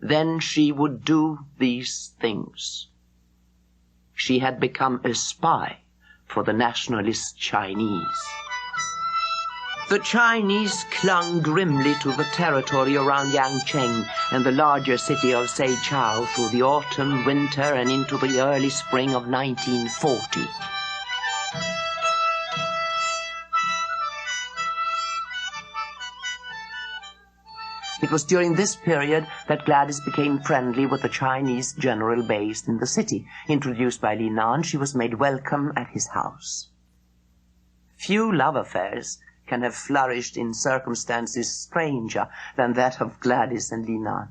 then she would do these things. She had become a spy for the nationalist Chinese. The Chinese clung grimly to the territory around Yangcheng and the larger city of Seichao through the autumn, winter, and into the early spring of 1940. It was during this period that Gladys became friendly with the Chinese general based in the city. Introduced by Linan, she was made welcome at his house. Few love affairs can have flourished in circumstances stranger than that of Gladys and Linan.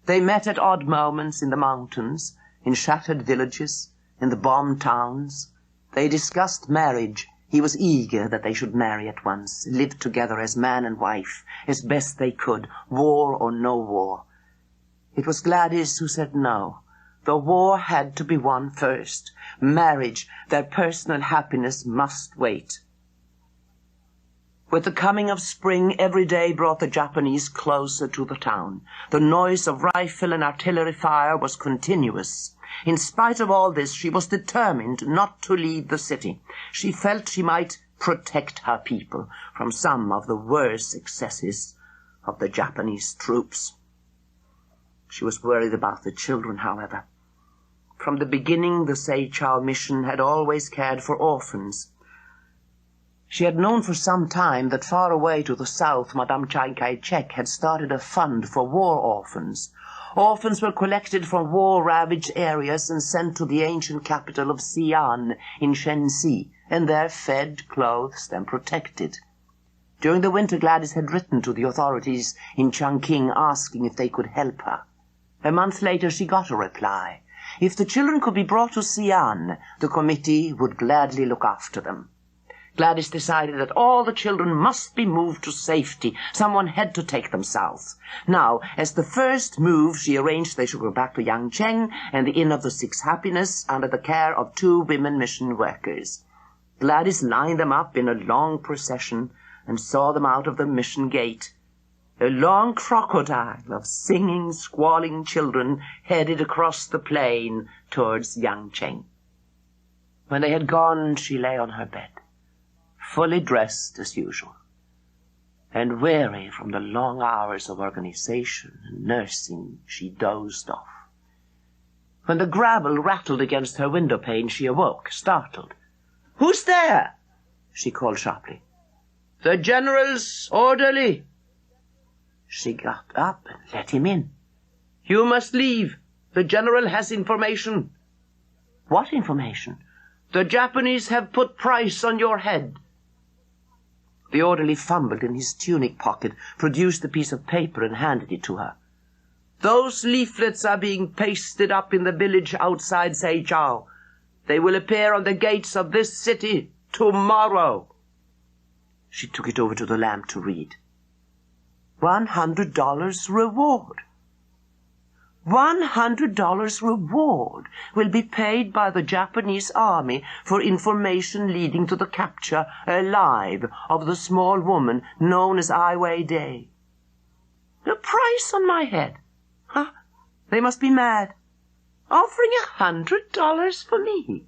They met at odd moments in the mountains, in shattered villages, in the bombed towns. They discussed marriage. He was eager that they should marry at once, live together as man and wife, as best they could, war or no war. It was Gladys who said no. The war had to be won first. Marriage, their personal happiness, must wait. With the coming of spring, every day brought the Japanese closer to the town. The noise of rifle and artillery fire was continuous. In spite of all this, she was determined not to leave the city. She felt she might protect her people from some of the worst excesses of the Japanese troops. She was worried about the children, however. From the beginning, the Seichao mission had always cared for orphans. She had known for some time that far away to the south, Madame Chiang Kai-shek had started a fund for war orphans. Orphans were collected from war-ravaged areas and sent to the ancient capital of Xi'an in Shenxi, and there fed, clothed, and protected. During the winter, Gladys had written to the authorities in Chongqing asking if they could help her. A month later, she got a reply. If the children could be brought to Xi'an, the committee would gladly look after them. Gladys decided that all the children must be moved to safety. Someone had to take them south. Now, as the first move, she arranged they should go back to Yangcheng and the Inn of the Six Happiness under the care of 2 women mission workers. Gladys lined them up in a long procession and saw them out of the mission gate. A long crocodile of singing, squalling children headed across the plain towards Yangcheng. When they had gone, she lay on her bed, fully dressed as usual, and weary from the long hours of organization and nursing, she dozed off. When the gravel rattled against her window pane, she awoke, startled. "Who's there?" she called sharply. "The General's orderly." She got up and let him in. "You must leave. The General has information." "What information?" "The Japanese have put price on your head." The orderly fumbled in his tunic pocket, produced a piece of paper and handed it to her. "Those leaflets are being pasted up in the village outside Seijiao. They will appear on the gates of this city tomorrow." She took it over to the lamp to read. $100 reward. $100 reward will be paid by the Japanese army for information leading to the capture alive of the small woman known as Ai Weiwei. The price on my head. Huh? They must be mad. Offering $100 for me.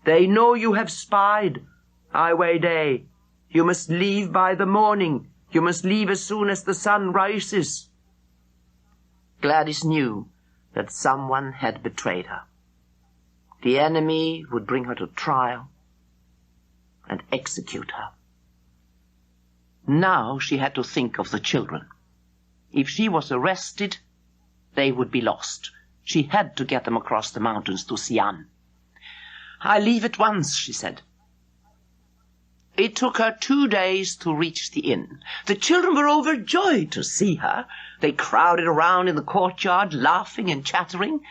They know you have spied, Ai Weiwei. You must leave by the morning. You must leave as soon as the sun rises. Gladys knew that someone had betrayed her. The enemy would bring her to trial and execute her. Now she had to think of the children. If she was arrested, they would be lost. She had to get them across the mountains to Xi'an. "I'll leave at once," she said. It took her 2 days to reach the inn. The children were overjoyed to see her. They crowded around in the courtyard, laughing and chattering.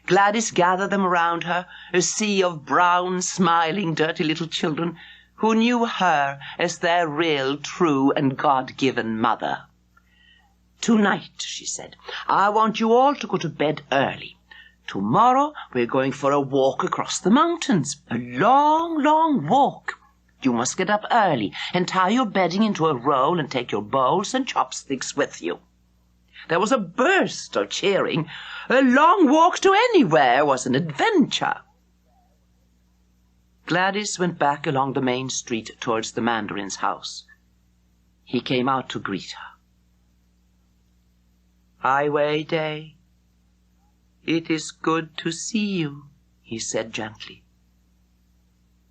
Gladys gathered them around her, a sea of brown, smiling, dirty little children who knew her as their real, true, and God-given mother. "Tonight," she said, "I want you all to go to bed early. Tomorrow we're going for a walk across the mountains, a long, long walk. You must get up early and tie your bedding into a roll and take your bowls and chopsticks with you." There was a burst of cheering. A long walk to anywhere was an adventure. Gladys went back along the main street towards the Mandarin's house. He came out to greet her. "Ai Weiwei, it is good to see you," he said gently.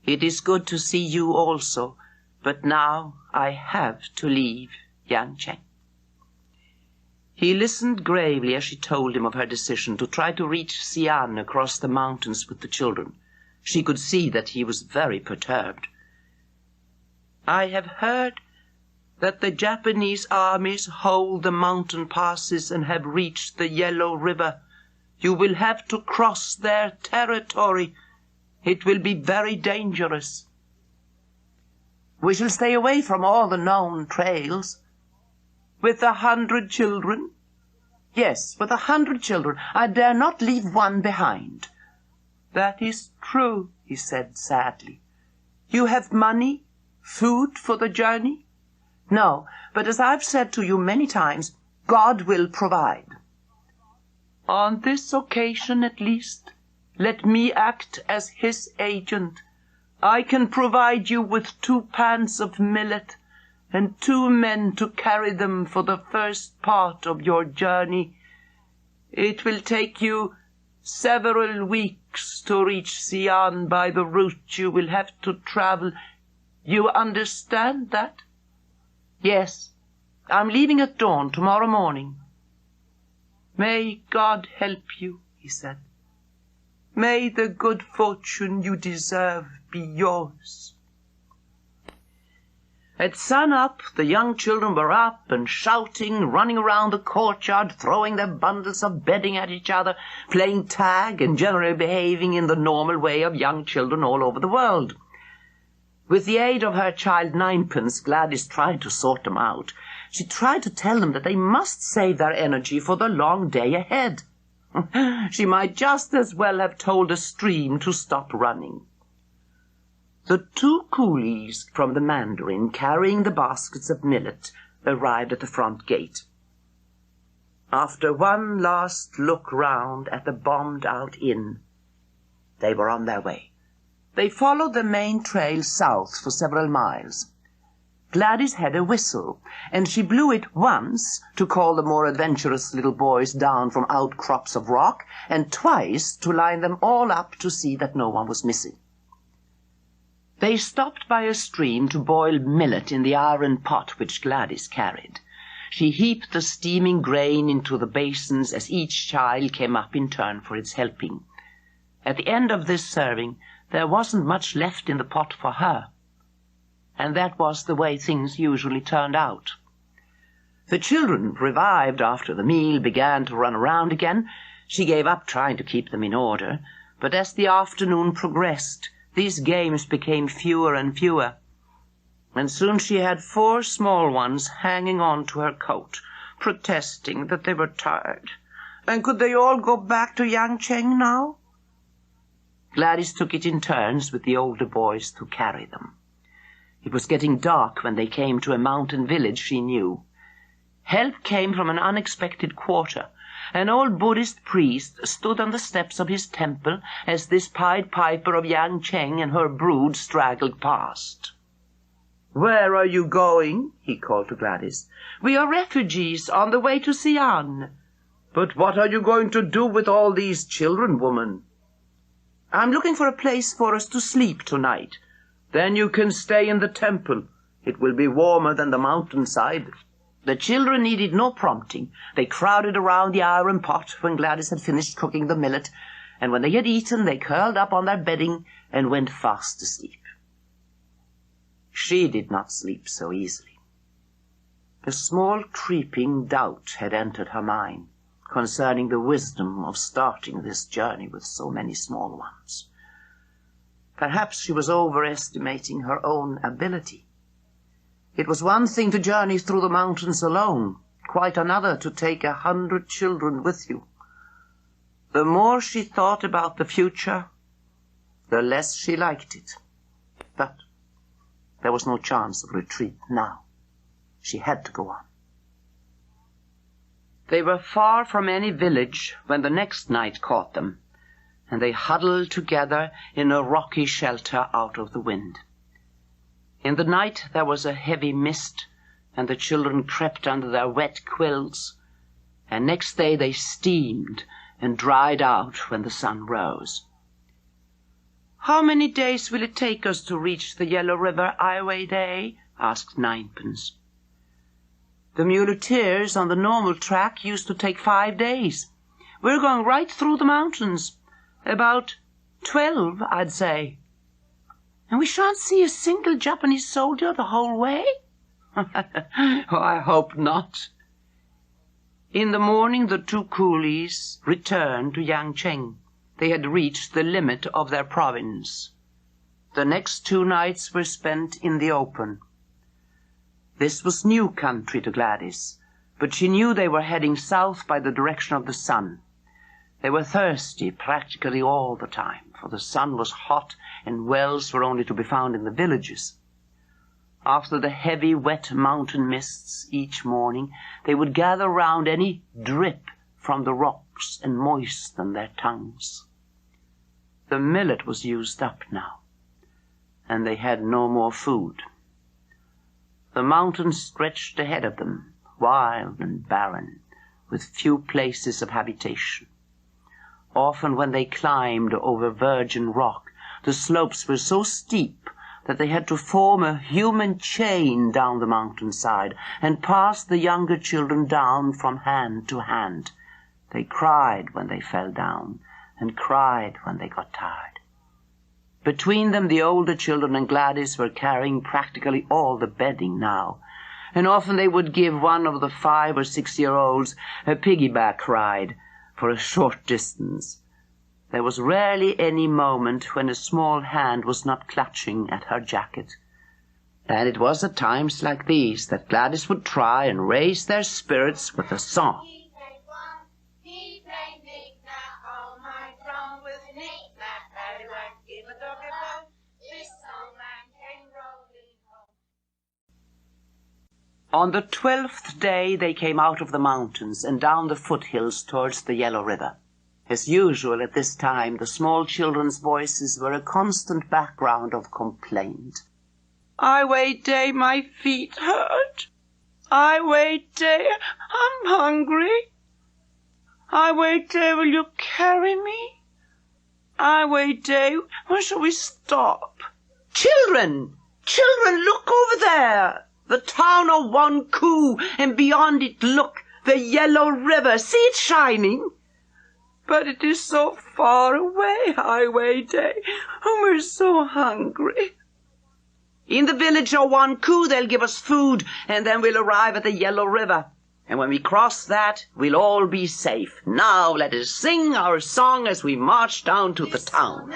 "It is good to see you also, but now I have to leave Yangcheng." He listened gravely as she told him of her decision to try to reach Xi'an across the mountains with the children. She could see that he was very perturbed. "I have heard that the Japanese armies hold the mountain passes and have reached the Yellow River. You will have to cross their territory. It will be very dangerous." "We shall stay away from all the known trails." "With 100 children?" "Yes, with 100 children. I dare not leave one behind." "That is true," he said sadly. "You have money, food for the journey?" "No, but as I've said to you many times, God will provide." "On this occasion at least, let me act as his agent. I can provide you with 2 pans of millet and 2 men to carry them for the first part of your journey. It will take you several weeks to reach Xi'an by the route you will have to travel. You understand that?" "Yes, I'm leaving at dawn tomorrow morning." "May God help you," he said. "May the good fortune you deserve be yours." At sun-up, the young children were up and shouting, running around the courtyard, throwing their bundles of bedding at each other, playing tag, and generally behaving in the normal way of young children all over the world. With the aid of her child Ninepence, Gladys tried to sort them out. She tried to tell them that they must save their energy for the long day ahead. She might just as well have told a stream to stop running. The two coolies from the Mandarin, carrying the baskets of millet, arrived at the front gate. After one last look round at the bombed-out inn, they were on their way. They followed the main trail south for several miles. Gladys had a whistle, and she blew it once to call the more adventurous little boys down from outcrops of rock, and twice to line them all up to see that no one was missing. They stopped by a stream to boil millet in the iron pot which Gladys carried. She heaped the steaming grain into the basins as each child came up in turn for its helping. At the end of this serving, there wasn't much left in the pot for her. And that was the way things usually turned out. The children, revived after the meal, began to run around again. She gave up trying to keep them in order, but as the afternoon progressed, these games became fewer and fewer, and soon she had 4 small ones hanging on to her coat, protesting that they were tired. And could they all go back to Yangcheng now? Gladys took it in turns with the older boys to carry them. It was getting dark when they came to a mountain village she knew. Help came from an unexpected quarter. An old Buddhist priest stood on the steps of his temple as this Pied Piper of Yangcheng and her brood straggled past. "Where are you going?" he called to Gladys. "We are refugees on the way to Xi'an." "But what are you going to do with all these children, woman?" "I'm looking for a place for us to sleep tonight." "Then you can stay in the temple. It will be warmer than the mountainside." The children needed no prompting. They crowded around the iron pot when Gladys had finished cooking the millet, and when they had eaten, they curled up on their bedding and went fast asleep. She did not sleep so easily. A small creeping doubt had entered her mind concerning the wisdom of starting this journey with so many small ones. Perhaps she was overestimating her own ability. It was one thing to journey through the mountains alone, quite another to take 100 children with you. The more she thought about the future, the less she liked it. But there was no chance of retreat now. She had to go on. They were far from any village when the next night caught them, and they huddled together in a rocky shelter out of the wind. In the night there was a heavy mist, and the children crept under their wet quilts, and next day they steamed and dried out when the sun rose. "How many days will it take us to reach the Yellow River Highway Day?" asked Ninepence. "The muleteers on the normal track used to take 5 days. We're going right through the mountains. About 12, I'd say." "And we shan't see a single Japanese soldier the whole way?" "Oh, I hope not." In the morning the two coolies returned to Yangcheng. They had reached the limit of their province. The next 2 nights were spent in the open. This was new country to Gladys, but she knew they were heading south by the direction of the sun. They were thirsty practically all the time, for the sun was hot and wells were only to be found in the villages. After the heavy, wet mountain mists each morning, they would gather round any drip from the rocks and moisten their tongues. The millet was used up now, and they had no more food. The mountains stretched ahead of them, wild and barren, with few places of habitation. Often when they climbed over virgin rock, the slopes were so steep that they had to form a human chain down the mountainside and pass the younger children down from hand to hand. They cried when they fell down and cried when they got tired. Between them, the older children and Gladys were carrying practically all the bedding now, and often they would give one of the 5 or 6-year-olds a piggyback ride for a short distance. There was rarely any moment when a small hand was not clutching at her jacket. And it was at times like these that Gladys would try and raise their spirits with a song. On the 12th day they came out of the mountains and down the foothills towards the Yellow River. As usual at this time, the small children's voices were a constant background of complaint. "I wait day, my feet hurt. I wait day, I'm hungry. I wait day, will you carry me? I wait day, when shall we stop? Children! Children, look over there! The town of Wanku, and beyond it, look, the Yellow River. See it shining? But it is so far away, Highway Day, and we're so hungry. In the village of Wanku, they'll give us food, and then we'll arrive at the Yellow River. And when we cross that, we'll all be safe. Now let us sing our song as we march down to the town."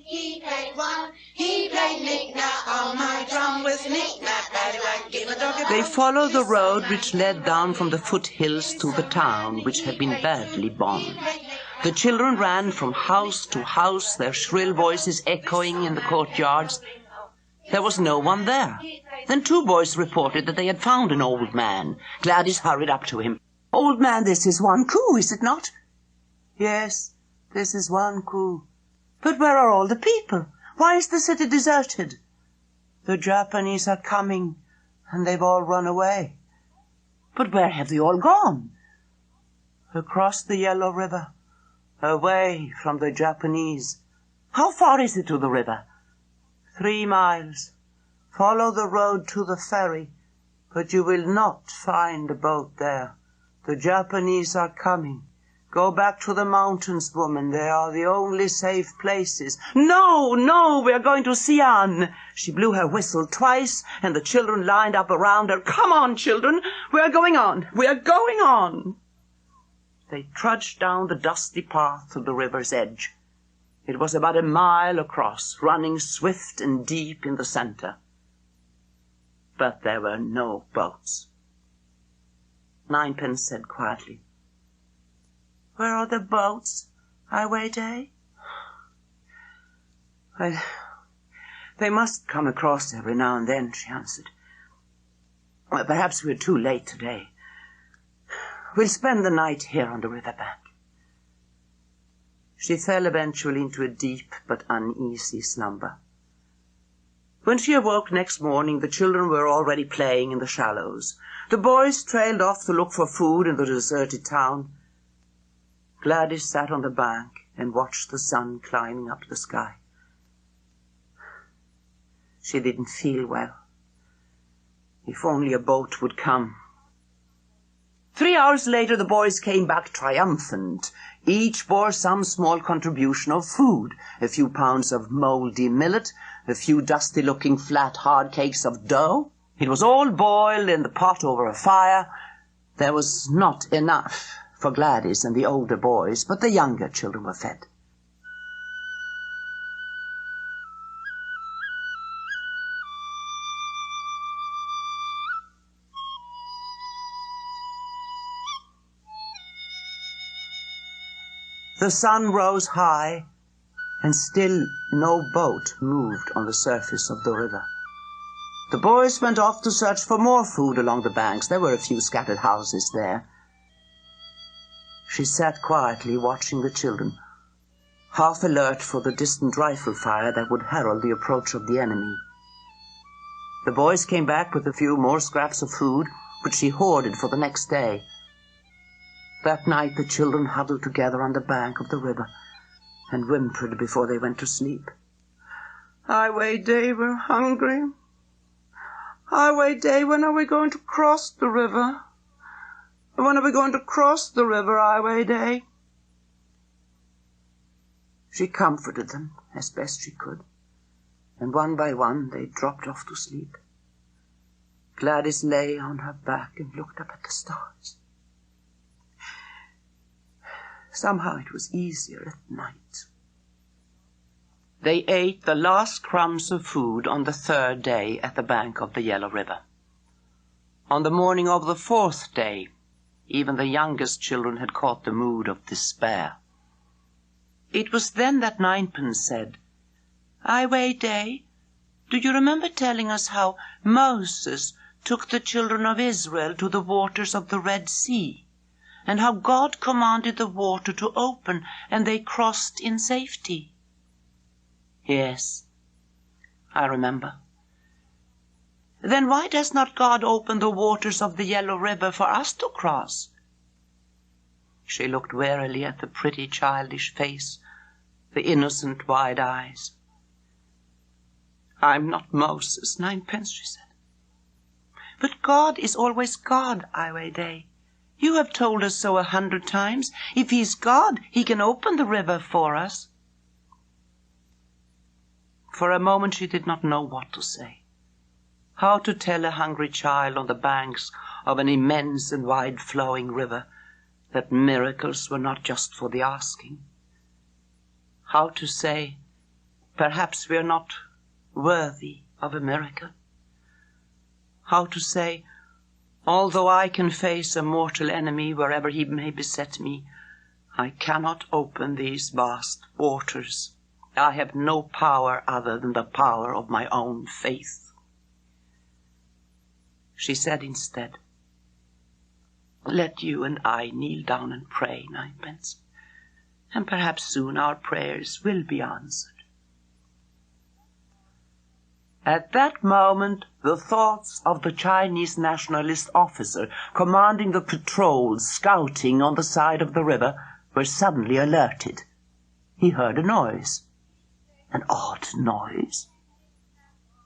He played one, he played knick-knack on my drum with knick-knack, paddywhack, give a dog a bone. They followed the road which led down from the foothills to the town, which had been badly bombed. The children ran from house to house, their shrill voices echoing in the courtyards. There was no one there. Then 2 boys reported that they had found an old man. Gladys hurried up to him. "Old man, this is Wanku, is it not?" "Yes, this is Wanku. But where are all the people? Why is the city deserted?" "The Japanese are coming, and they've all run away." "But where have they all gone?" "Across the Yellow River, away from the Japanese." "How far is it to the river?" 3 miles. Follow the road to the ferry, but you will not find a boat there. The Japanese are coming. Go back to the mountains, woman. They are the only safe places." "No, no, we are going to Xi'an." She blew her whistle twice, and the children lined up around her. "Come on, children. We are going on. We are going on." They trudged down the dusty path to the river's edge. It was about a mile across, running swift and deep in the center. But there were no boats. Ninepence said quietly, "Where are the boats, Highway Day?" "Well, they must come across every now and then," she answered. "Well, perhaps we're too late today. We'll spend the night here on the riverbank." She fell eventually into a deep but uneasy slumber. When she awoke next morning, the children were already playing in the shallows. The boys trailed off to look for food in the deserted town. Gladys sat on the bank and watched the sun climbing up the sky. She didn't feel well. If only a boat would come. 3 hours later, the boys came back triumphant. Each bore some small contribution of food, a few pounds of mouldy millet, a few dusty-looking flat hard cakes of dough. It was all boiled in the pot over a fire. There was not enough for Gladys and the older boys, but the younger children were fed. The sun rose high, and still no boat moved on the surface of the river. The boys went off to search for more food along the banks. There were a few scattered houses there. She sat quietly watching the children, half alert for the distant rifle fire that would herald the approach of the enemy. The boys came back with a few more scraps of food, which she hoarded for the next day. That night the children huddled together on the bank of the river and whimpered before they went to sleep. "Highway Day, we're hungry. Highway Day, when are we going to cross the river? When are we going to cross the river, Highway Day?" She comforted them as best she could, and one by one they dropped off to sleep. Gladys lay on her back and looked up at the stars. Somehow it was easier at night. They ate the last crumbs of food on the 3rd day at the bank of the Yellow River. On the morning of the 4th day, even the youngest children had caught the mood of despair. It was then that Ninepence said, "Ai Day, do you remember telling us how Moses took the children of Israel to the waters of the Red Sea, and how God commanded the water to open and they crossed in safety?" "Yes, I remember." "Then why does not God open the waters of the Yellow River for us to cross?" She looked wearily at the pretty childish face, the innocent wide eyes. "I'm not Moses, Ninepence," she said. "But God is always God, Ai Day. You have told us so 100 times. If he's God, he can open the river for us." For a moment she did not know what to say, how to tell a hungry child on the banks of an immense and wide-flowing river that miracles were not just for the asking. How to say, perhaps we are not worthy of a miracle. How to say, although I can face a mortal enemy wherever he may beset me, I cannot open these vast waters. I have no power other than the power of my own faith. She said instead, "Let you and I kneel down and pray, Ninepence, and perhaps soon our prayers will be answered." At that moment, the thoughts of the Chinese nationalist officer commanding the patrols scouting on the side of the river were suddenly alerted. He heard a noise. An odd noise.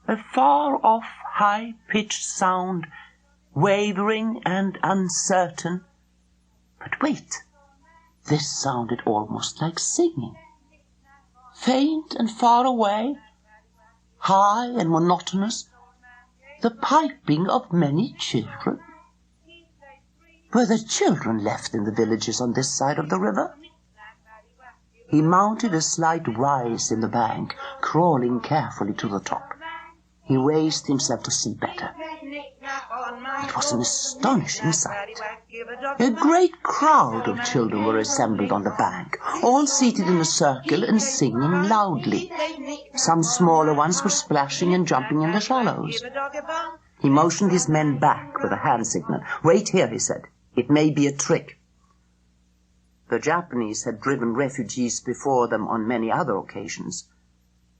A far-off, high-pitched sound, wavering and uncertain. But wait, this sounded almost like singing. Faint and far away, high and monotonous, the piping of many children. Were there children left in the villages on this side of the river? He mounted a slight rise in the bank, crawling carefully to the top. He raised himself to see better. It was an astonishing sight. A great crowd of children were assembled on the bank, all seated in a circle and singing loudly. Some smaller ones were splashing and jumping in the shallows. He motioned his men back with a hand signal. "Wait here," he said. "It may be a trick." The Japanese had driven refugees before them on many other occasions.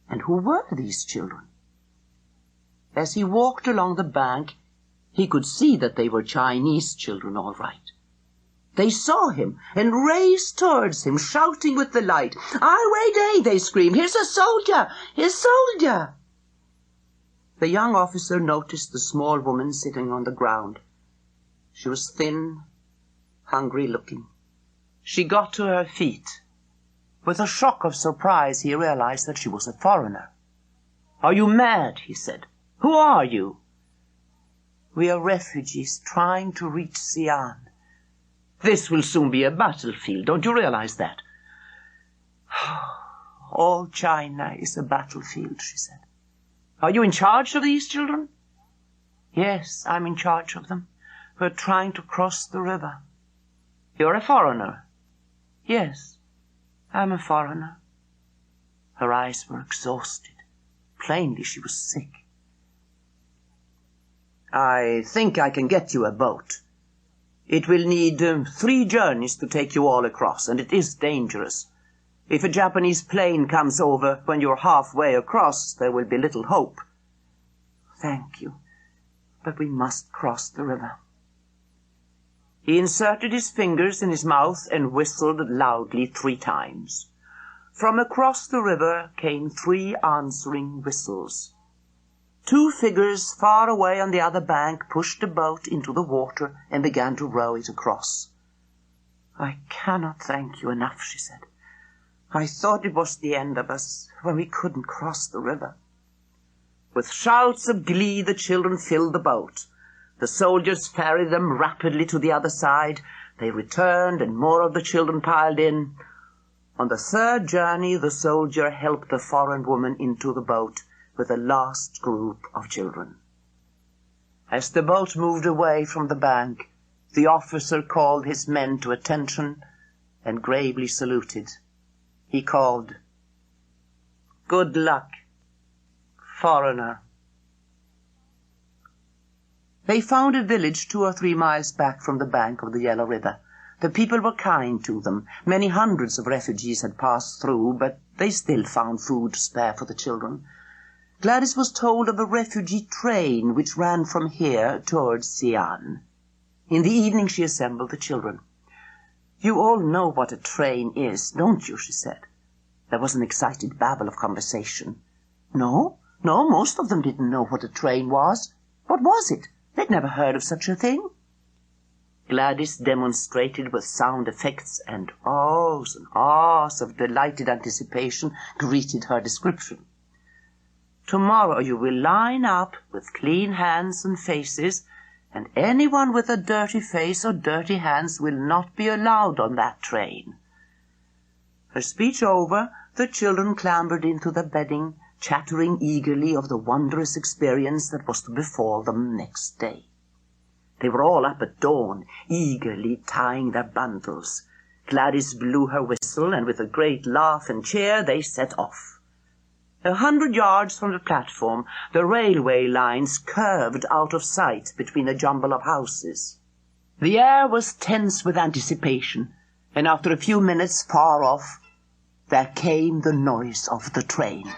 And who were these children? As he walked along the bank, he could see that they were Chinese children, all right. They saw him and raced towards him, shouting with delight. "Ai Day," they screamed. "Here's a soldier! Here's a soldier!" The young officer noticed the small woman sitting on the ground. She was thin, hungry-looking. She got to her feet. With a shock of surprise, he realized that she was a foreigner. "Are you mad?" he said. "Who are you?" "We are refugees trying to reach Xi'an." "This will soon be a battlefield. Don't you realize that?" "All China is a battlefield," she said. "Are you in charge of these children?" "Yes, I'm in charge of them. We're trying to cross the river." "You're a foreigner?" "Yes, I'm a foreigner." Her eyes were exhausted. Plainly she was sick. "I think I can get you a boat. It will need 3 journeys to take you all across, and it is dangerous. If a Japanese plane comes over when you're halfway across, there will be little hope." "Thank you, but we must cross the river." He inserted his fingers in his mouth and whistled loudly 3 times. From across the river came 3 answering whistles. 2 figures far away on the other bank pushed the boat into the water and began to row it across. "I cannot thank you enough," she said. "I thought it was the end of us when we couldn't cross the river." With shouts of glee, the children filled the boat. The soldiers ferried them rapidly to the other side. They returned, and more of the children piled in. On the third journey, the soldier helped the foreign woman into the boat with the last group of children. As the boat moved away from the bank, the officer called his men to attention and gravely saluted. He called, "Good luck, foreigner." They found a village 2 or 3 miles back from the bank of the Yellow River. The people were kind to them. Many hundreds of refugees had passed through, but they still found food to spare for the children. Gladys was told of a refugee train which ran from here towards Xi'an. In the evening she assembled the children. "You all know what a train is, don't you?" she said. There was an excited babble of conversation. No, most of them didn't know what a train was. What was it? They'd never heard of such a thing. Gladys demonstrated with sound effects, and ahs of delighted anticipation greeted her description. "Tomorrow you will line up with clean hands and faces, and anyone with a dirty face or dirty hands will not be allowed on that train." Her speech over, the children clambered into the bedding, chattering eagerly of the wondrous experience that was to befall them next day. They were all up at dawn, eagerly tying their bundles. Gladys blew her whistle, and with a great laugh and cheer they set off. 100 yards from the platform, the railway lines curved out of sight between a jumble of houses. The air was tense with anticipation, and after a few minutes far off, there came the noise of the train.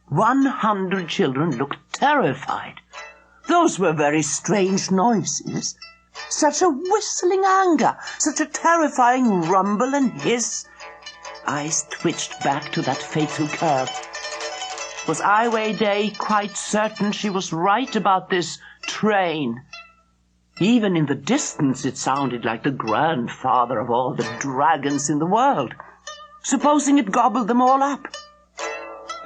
100 children looked terrified. Those were very strange noises. Such a whistling anger, such a terrifying rumble and hiss. Eyes twitched back to that fatal curve. Was Ai Weiwei quite certain she was right about this train? Even in the distance it sounded like the grandfather of all the dragons in the world. Supposing it gobbled them all up?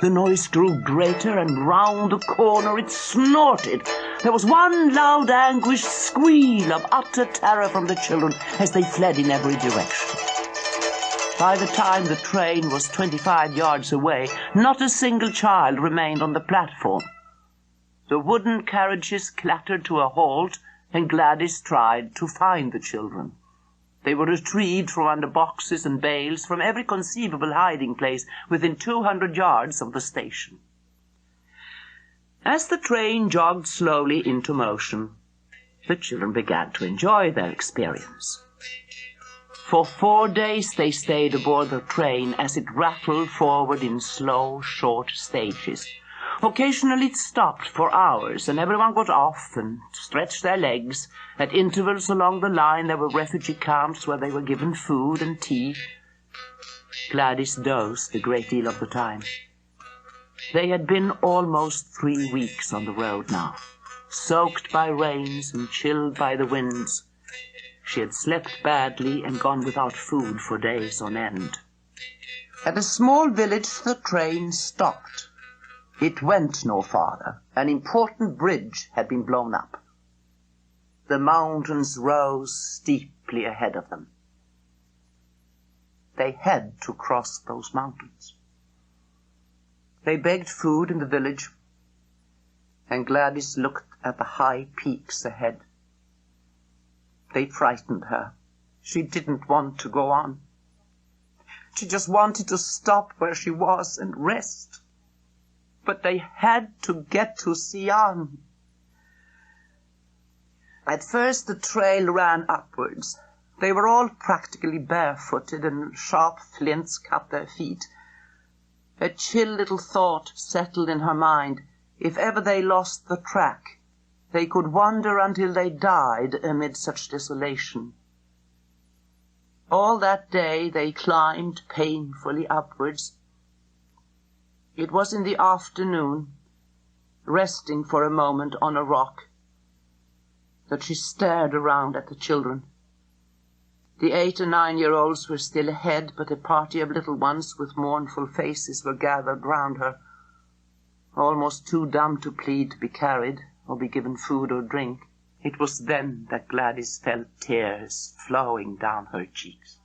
The noise grew greater, and round the corner it snorted. There was one loud, anguished squeal of utter terror from the children as they fled in every direction. By the time the train was 25 yards away, not a single child remained on the platform. The wooden carriages clattered to a halt, and Gladys tried to find the children. They were retrieved from under boxes and bales from every conceivable hiding place within 200 yards of the station. As the train jogged slowly into motion, the children began to enjoy their experience. For 4 days they stayed aboard the train as it rattled forward in slow, short stages. Occasionally it stopped for hours, and everyone got off and stretched their legs. At intervals along the line there were refugee camps where they were given food and tea. Gladys dozed a great deal of the time. They had been almost 3 weeks on the road now, soaked by rains and chilled by the winds. She had slept badly and gone without food for days on end. At a small village the train stopped. It went no farther. An important bridge had been blown up. The mountains rose steeply ahead of them. They had to cross those mountains. They begged food in the village, and Gladys looked at the high peaks ahead. They frightened her. She didn't want to go on. She just wanted to stop where she was and rest. But they had to get to Xi'an. At first the trail ran upwards. They were all practically barefooted, and sharp flints cut their feet. A chill little thought settled in her mind. If ever they lost the track, they could wander until they died amid such desolation. All that day they climbed painfully upwards. It was in the afternoon, resting for a moment on a rock, that she stared around at the children. The 8- and 9-year-olds were still ahead, but a party of little ones with mournful faces were gathered round her, almost too dumb to plead to be carried or be given food or drink. It was then that Gladys felt tears flowing down her cheeks.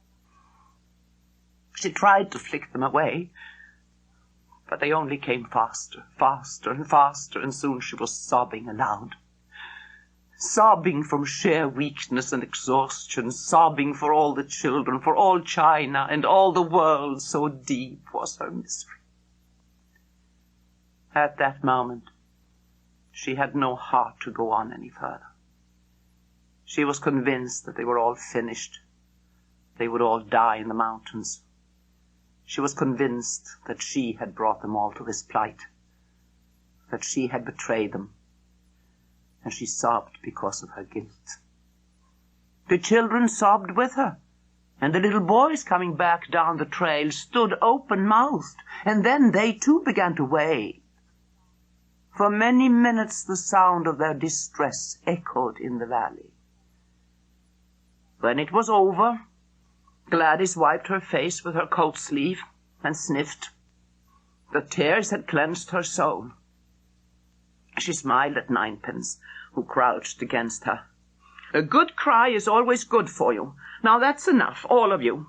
She tried to flick them away, but they only came faster, faster and faster, and soon she was sobbing aloud. Sobbing from sheer weakness and exhaustion, sobbing for all the children, for all China and all the world, so deep was her misery. At that moment, she had no heart to go on any further. She was convinced that they were all finished. They would all die in the mountains. She was convinced that she had brought them all to this plight, that she had betrayed them, and she sobbed because of her guilt. The children sobbed with her, and the little boys coming back down the trail stood open-mouthed, and then they too began to wail. For many minutes the sound of their distress echoed in the valley. When it was over, Gladys wiped her face with her coat sleeve and sniffed. The tears had cleansed her soul. She smiled at Ninepence, who crouched against her. A good cry is always good for you. Now that's enough, all of you.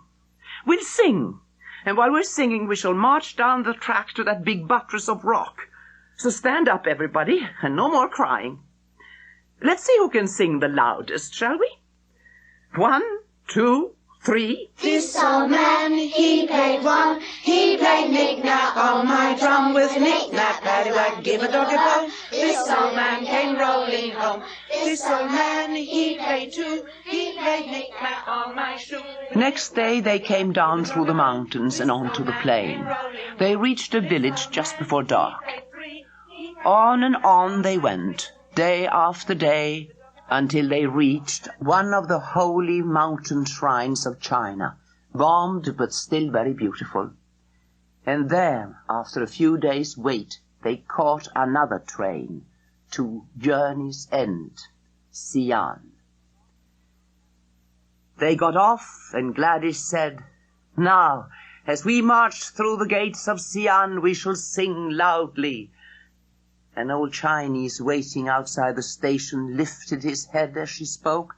We'll sing, and while we're singing we shall march down the track to that big buttress of rock. So stand up, everybody, and no more crying. Let's see who can sing the loudest, shall we? 1, 2, 3. This old man, he played one. He played knick-knack on my drum with knick-knack, paddywhack, give a dog a bone. This old man came rolling home. This old man, he played two. He played knick-knack on my shoe. Next day they came down through the mountains and onto the plain. They reached a village just before dark. On and on they went, day after day, until they reached one of the holy mountain shrines of China, bombed but still very beautiful. And there, after a few days' wait, they caught another train to Journey's End, Xi'an. They got off, and Gladys said, "Now, as we march through the gates of Xi'an, we shall sing loudly." An old Chinese waiting outside the station lifted his head as she spoke.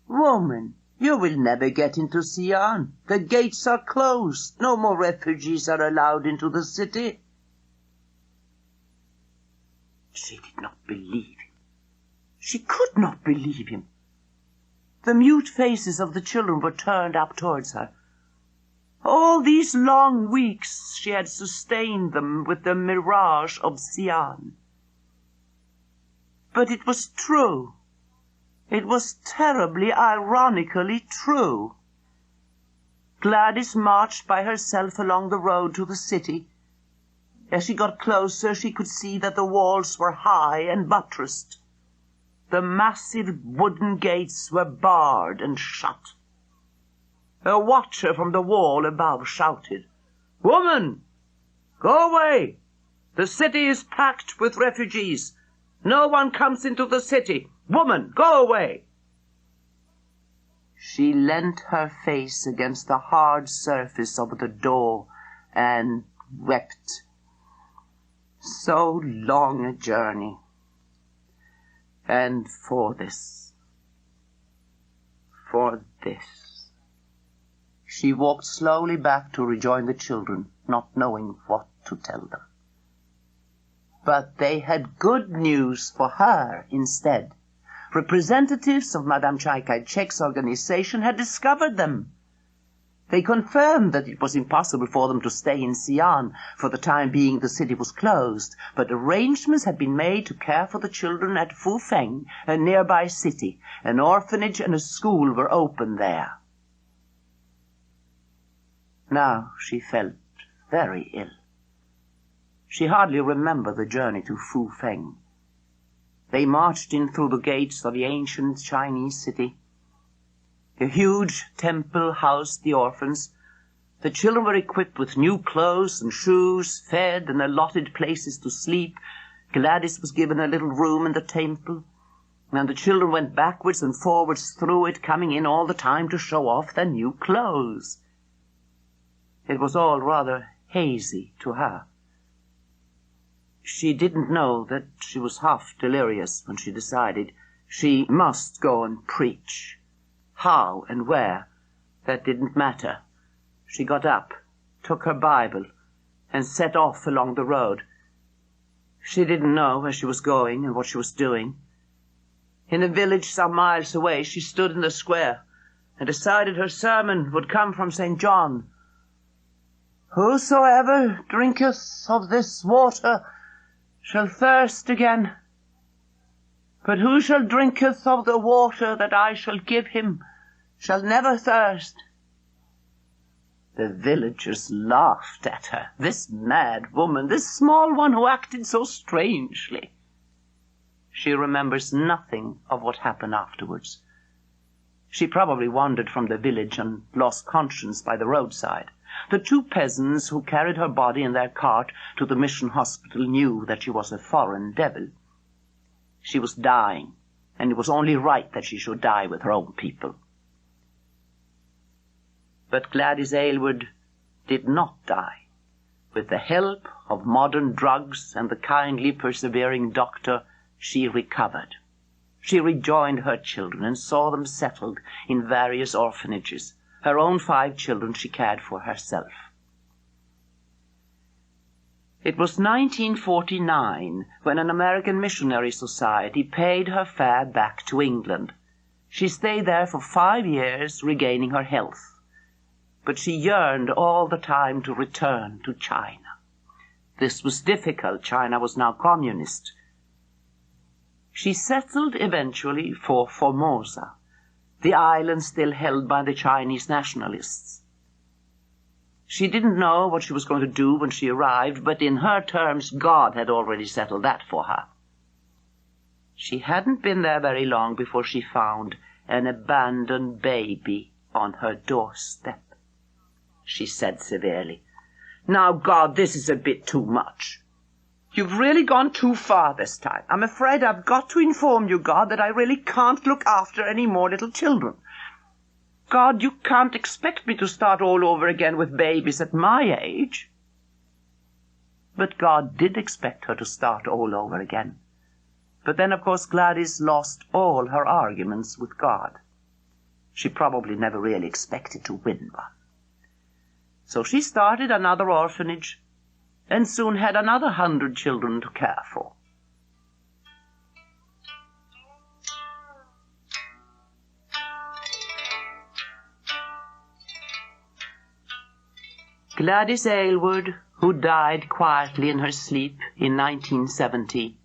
"Woman, you will never get into Xi'an. The gates are closed. No more refugees are allowed into the city." She did not believe him. She could not believe him. The mute faces of the children were turned up towards her. All these long weeks she had sustained them with the mirage of Xi'an. But it was true. It was terribly, ironically true. Gladys marched by herself along the road to the city. As she got closer, she could see that the walls were high and buttressed. The massive wooden gates were barred and shut. A watcher from the wall above shouted, "Woman, go away! The city is packed with refugees. No one comes into the city. Woman, go away!" She leant her face against the hard surface of the door and wept. So long a journey. And for this. She walked slowly back to rejoin the children, not knowing what to tell them. But they had good news for her instead. Representatives of Madame Chiang Kai-shek's organization had discovered them. They confirmed that it was impossible for them to stay in Xi'an. For the time being the city was closed, but arrangements had been made to care for the children at Fufeng, a nearby city. An orphanage and a school were open there. Now she felt very ill. She hardly remembered the journey to Fufeng. They marched in through the gates of the ancient Chinese city. A huge temple housed the orphans. The children were equipped with new clothes and shoes, fed and allotted places to sleep. Gladys was given a little room in the temple, and the children went backwards and forwards through it, coming in all the time to show off their new clothes. It was all rather hazy to her. She didn't know that she was half delirious when she decided she must go and preach. How and where, that didn't matter. She got up, took her Bible, and set off along the road. She didn't know where she was going and what she was doing. In a village some miles away, she stood in the square and decided her sermon would come from St. John. "Whosoever drinketh of this water shall thirst again. But who shall drinketh of the water that I shall give him shall never thirst." The villagers laughed at her, this mad woman, this small one who acted so strangely. She remembers nothing of what happened afterwards. She probably wandered from the village and lost conscience by the roadside. The two peasants who carried her body in their cart to the mission hospital knew that she was a foreign devil. She was dying, and it was only right that she should die with her own people. But Gladys Aylward did not die. With the help of modern drugs and the kindly, persevering doctor, she recovered. She rejoined her children and saw them settled in various orphanages. Her own 5 children she cared for herself. It was 1949 when an American missionary society paid her fare back to England. She stayed there for 5 years, regaining her health. But she yearned all the time to return to China. This was difficult. China was now communist. She settled eventually for Formosa, the island still held by the Chinese nationalists. She didn't know what she was going to do when she arrived, but in her terms, God had already settled that for her. She hadn't been there very long before she found an abandoned baby on her doorstep. She said severely, "Now, God, this is a bit too much. You've really gone too far this time. I'm afraid I've got to inform you, God, that I really can't look after any more little children. God, you can't expect me to start all over again with babies at my age." But God did expect her to start all over again. But then, of course, Gladys lost all her arguments with God. She probably never really expected to win one. So she started another orphanage and soon had another 100 children to care for. Gladys Aylward, who died quietly in her sleep in 1970,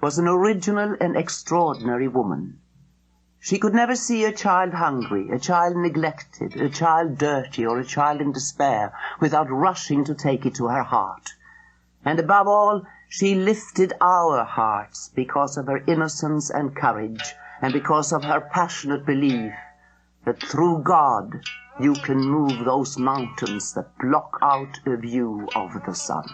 was an original and extraordinary woman. She could never see a child hungry, a child neglected, a child dirty, or a child in despair without rushing to take it to her heart. And above all, she lifted our hearts because of her innocence and courage, and because of her passionate belief that through God you can move those mountains that block out a view of the sun.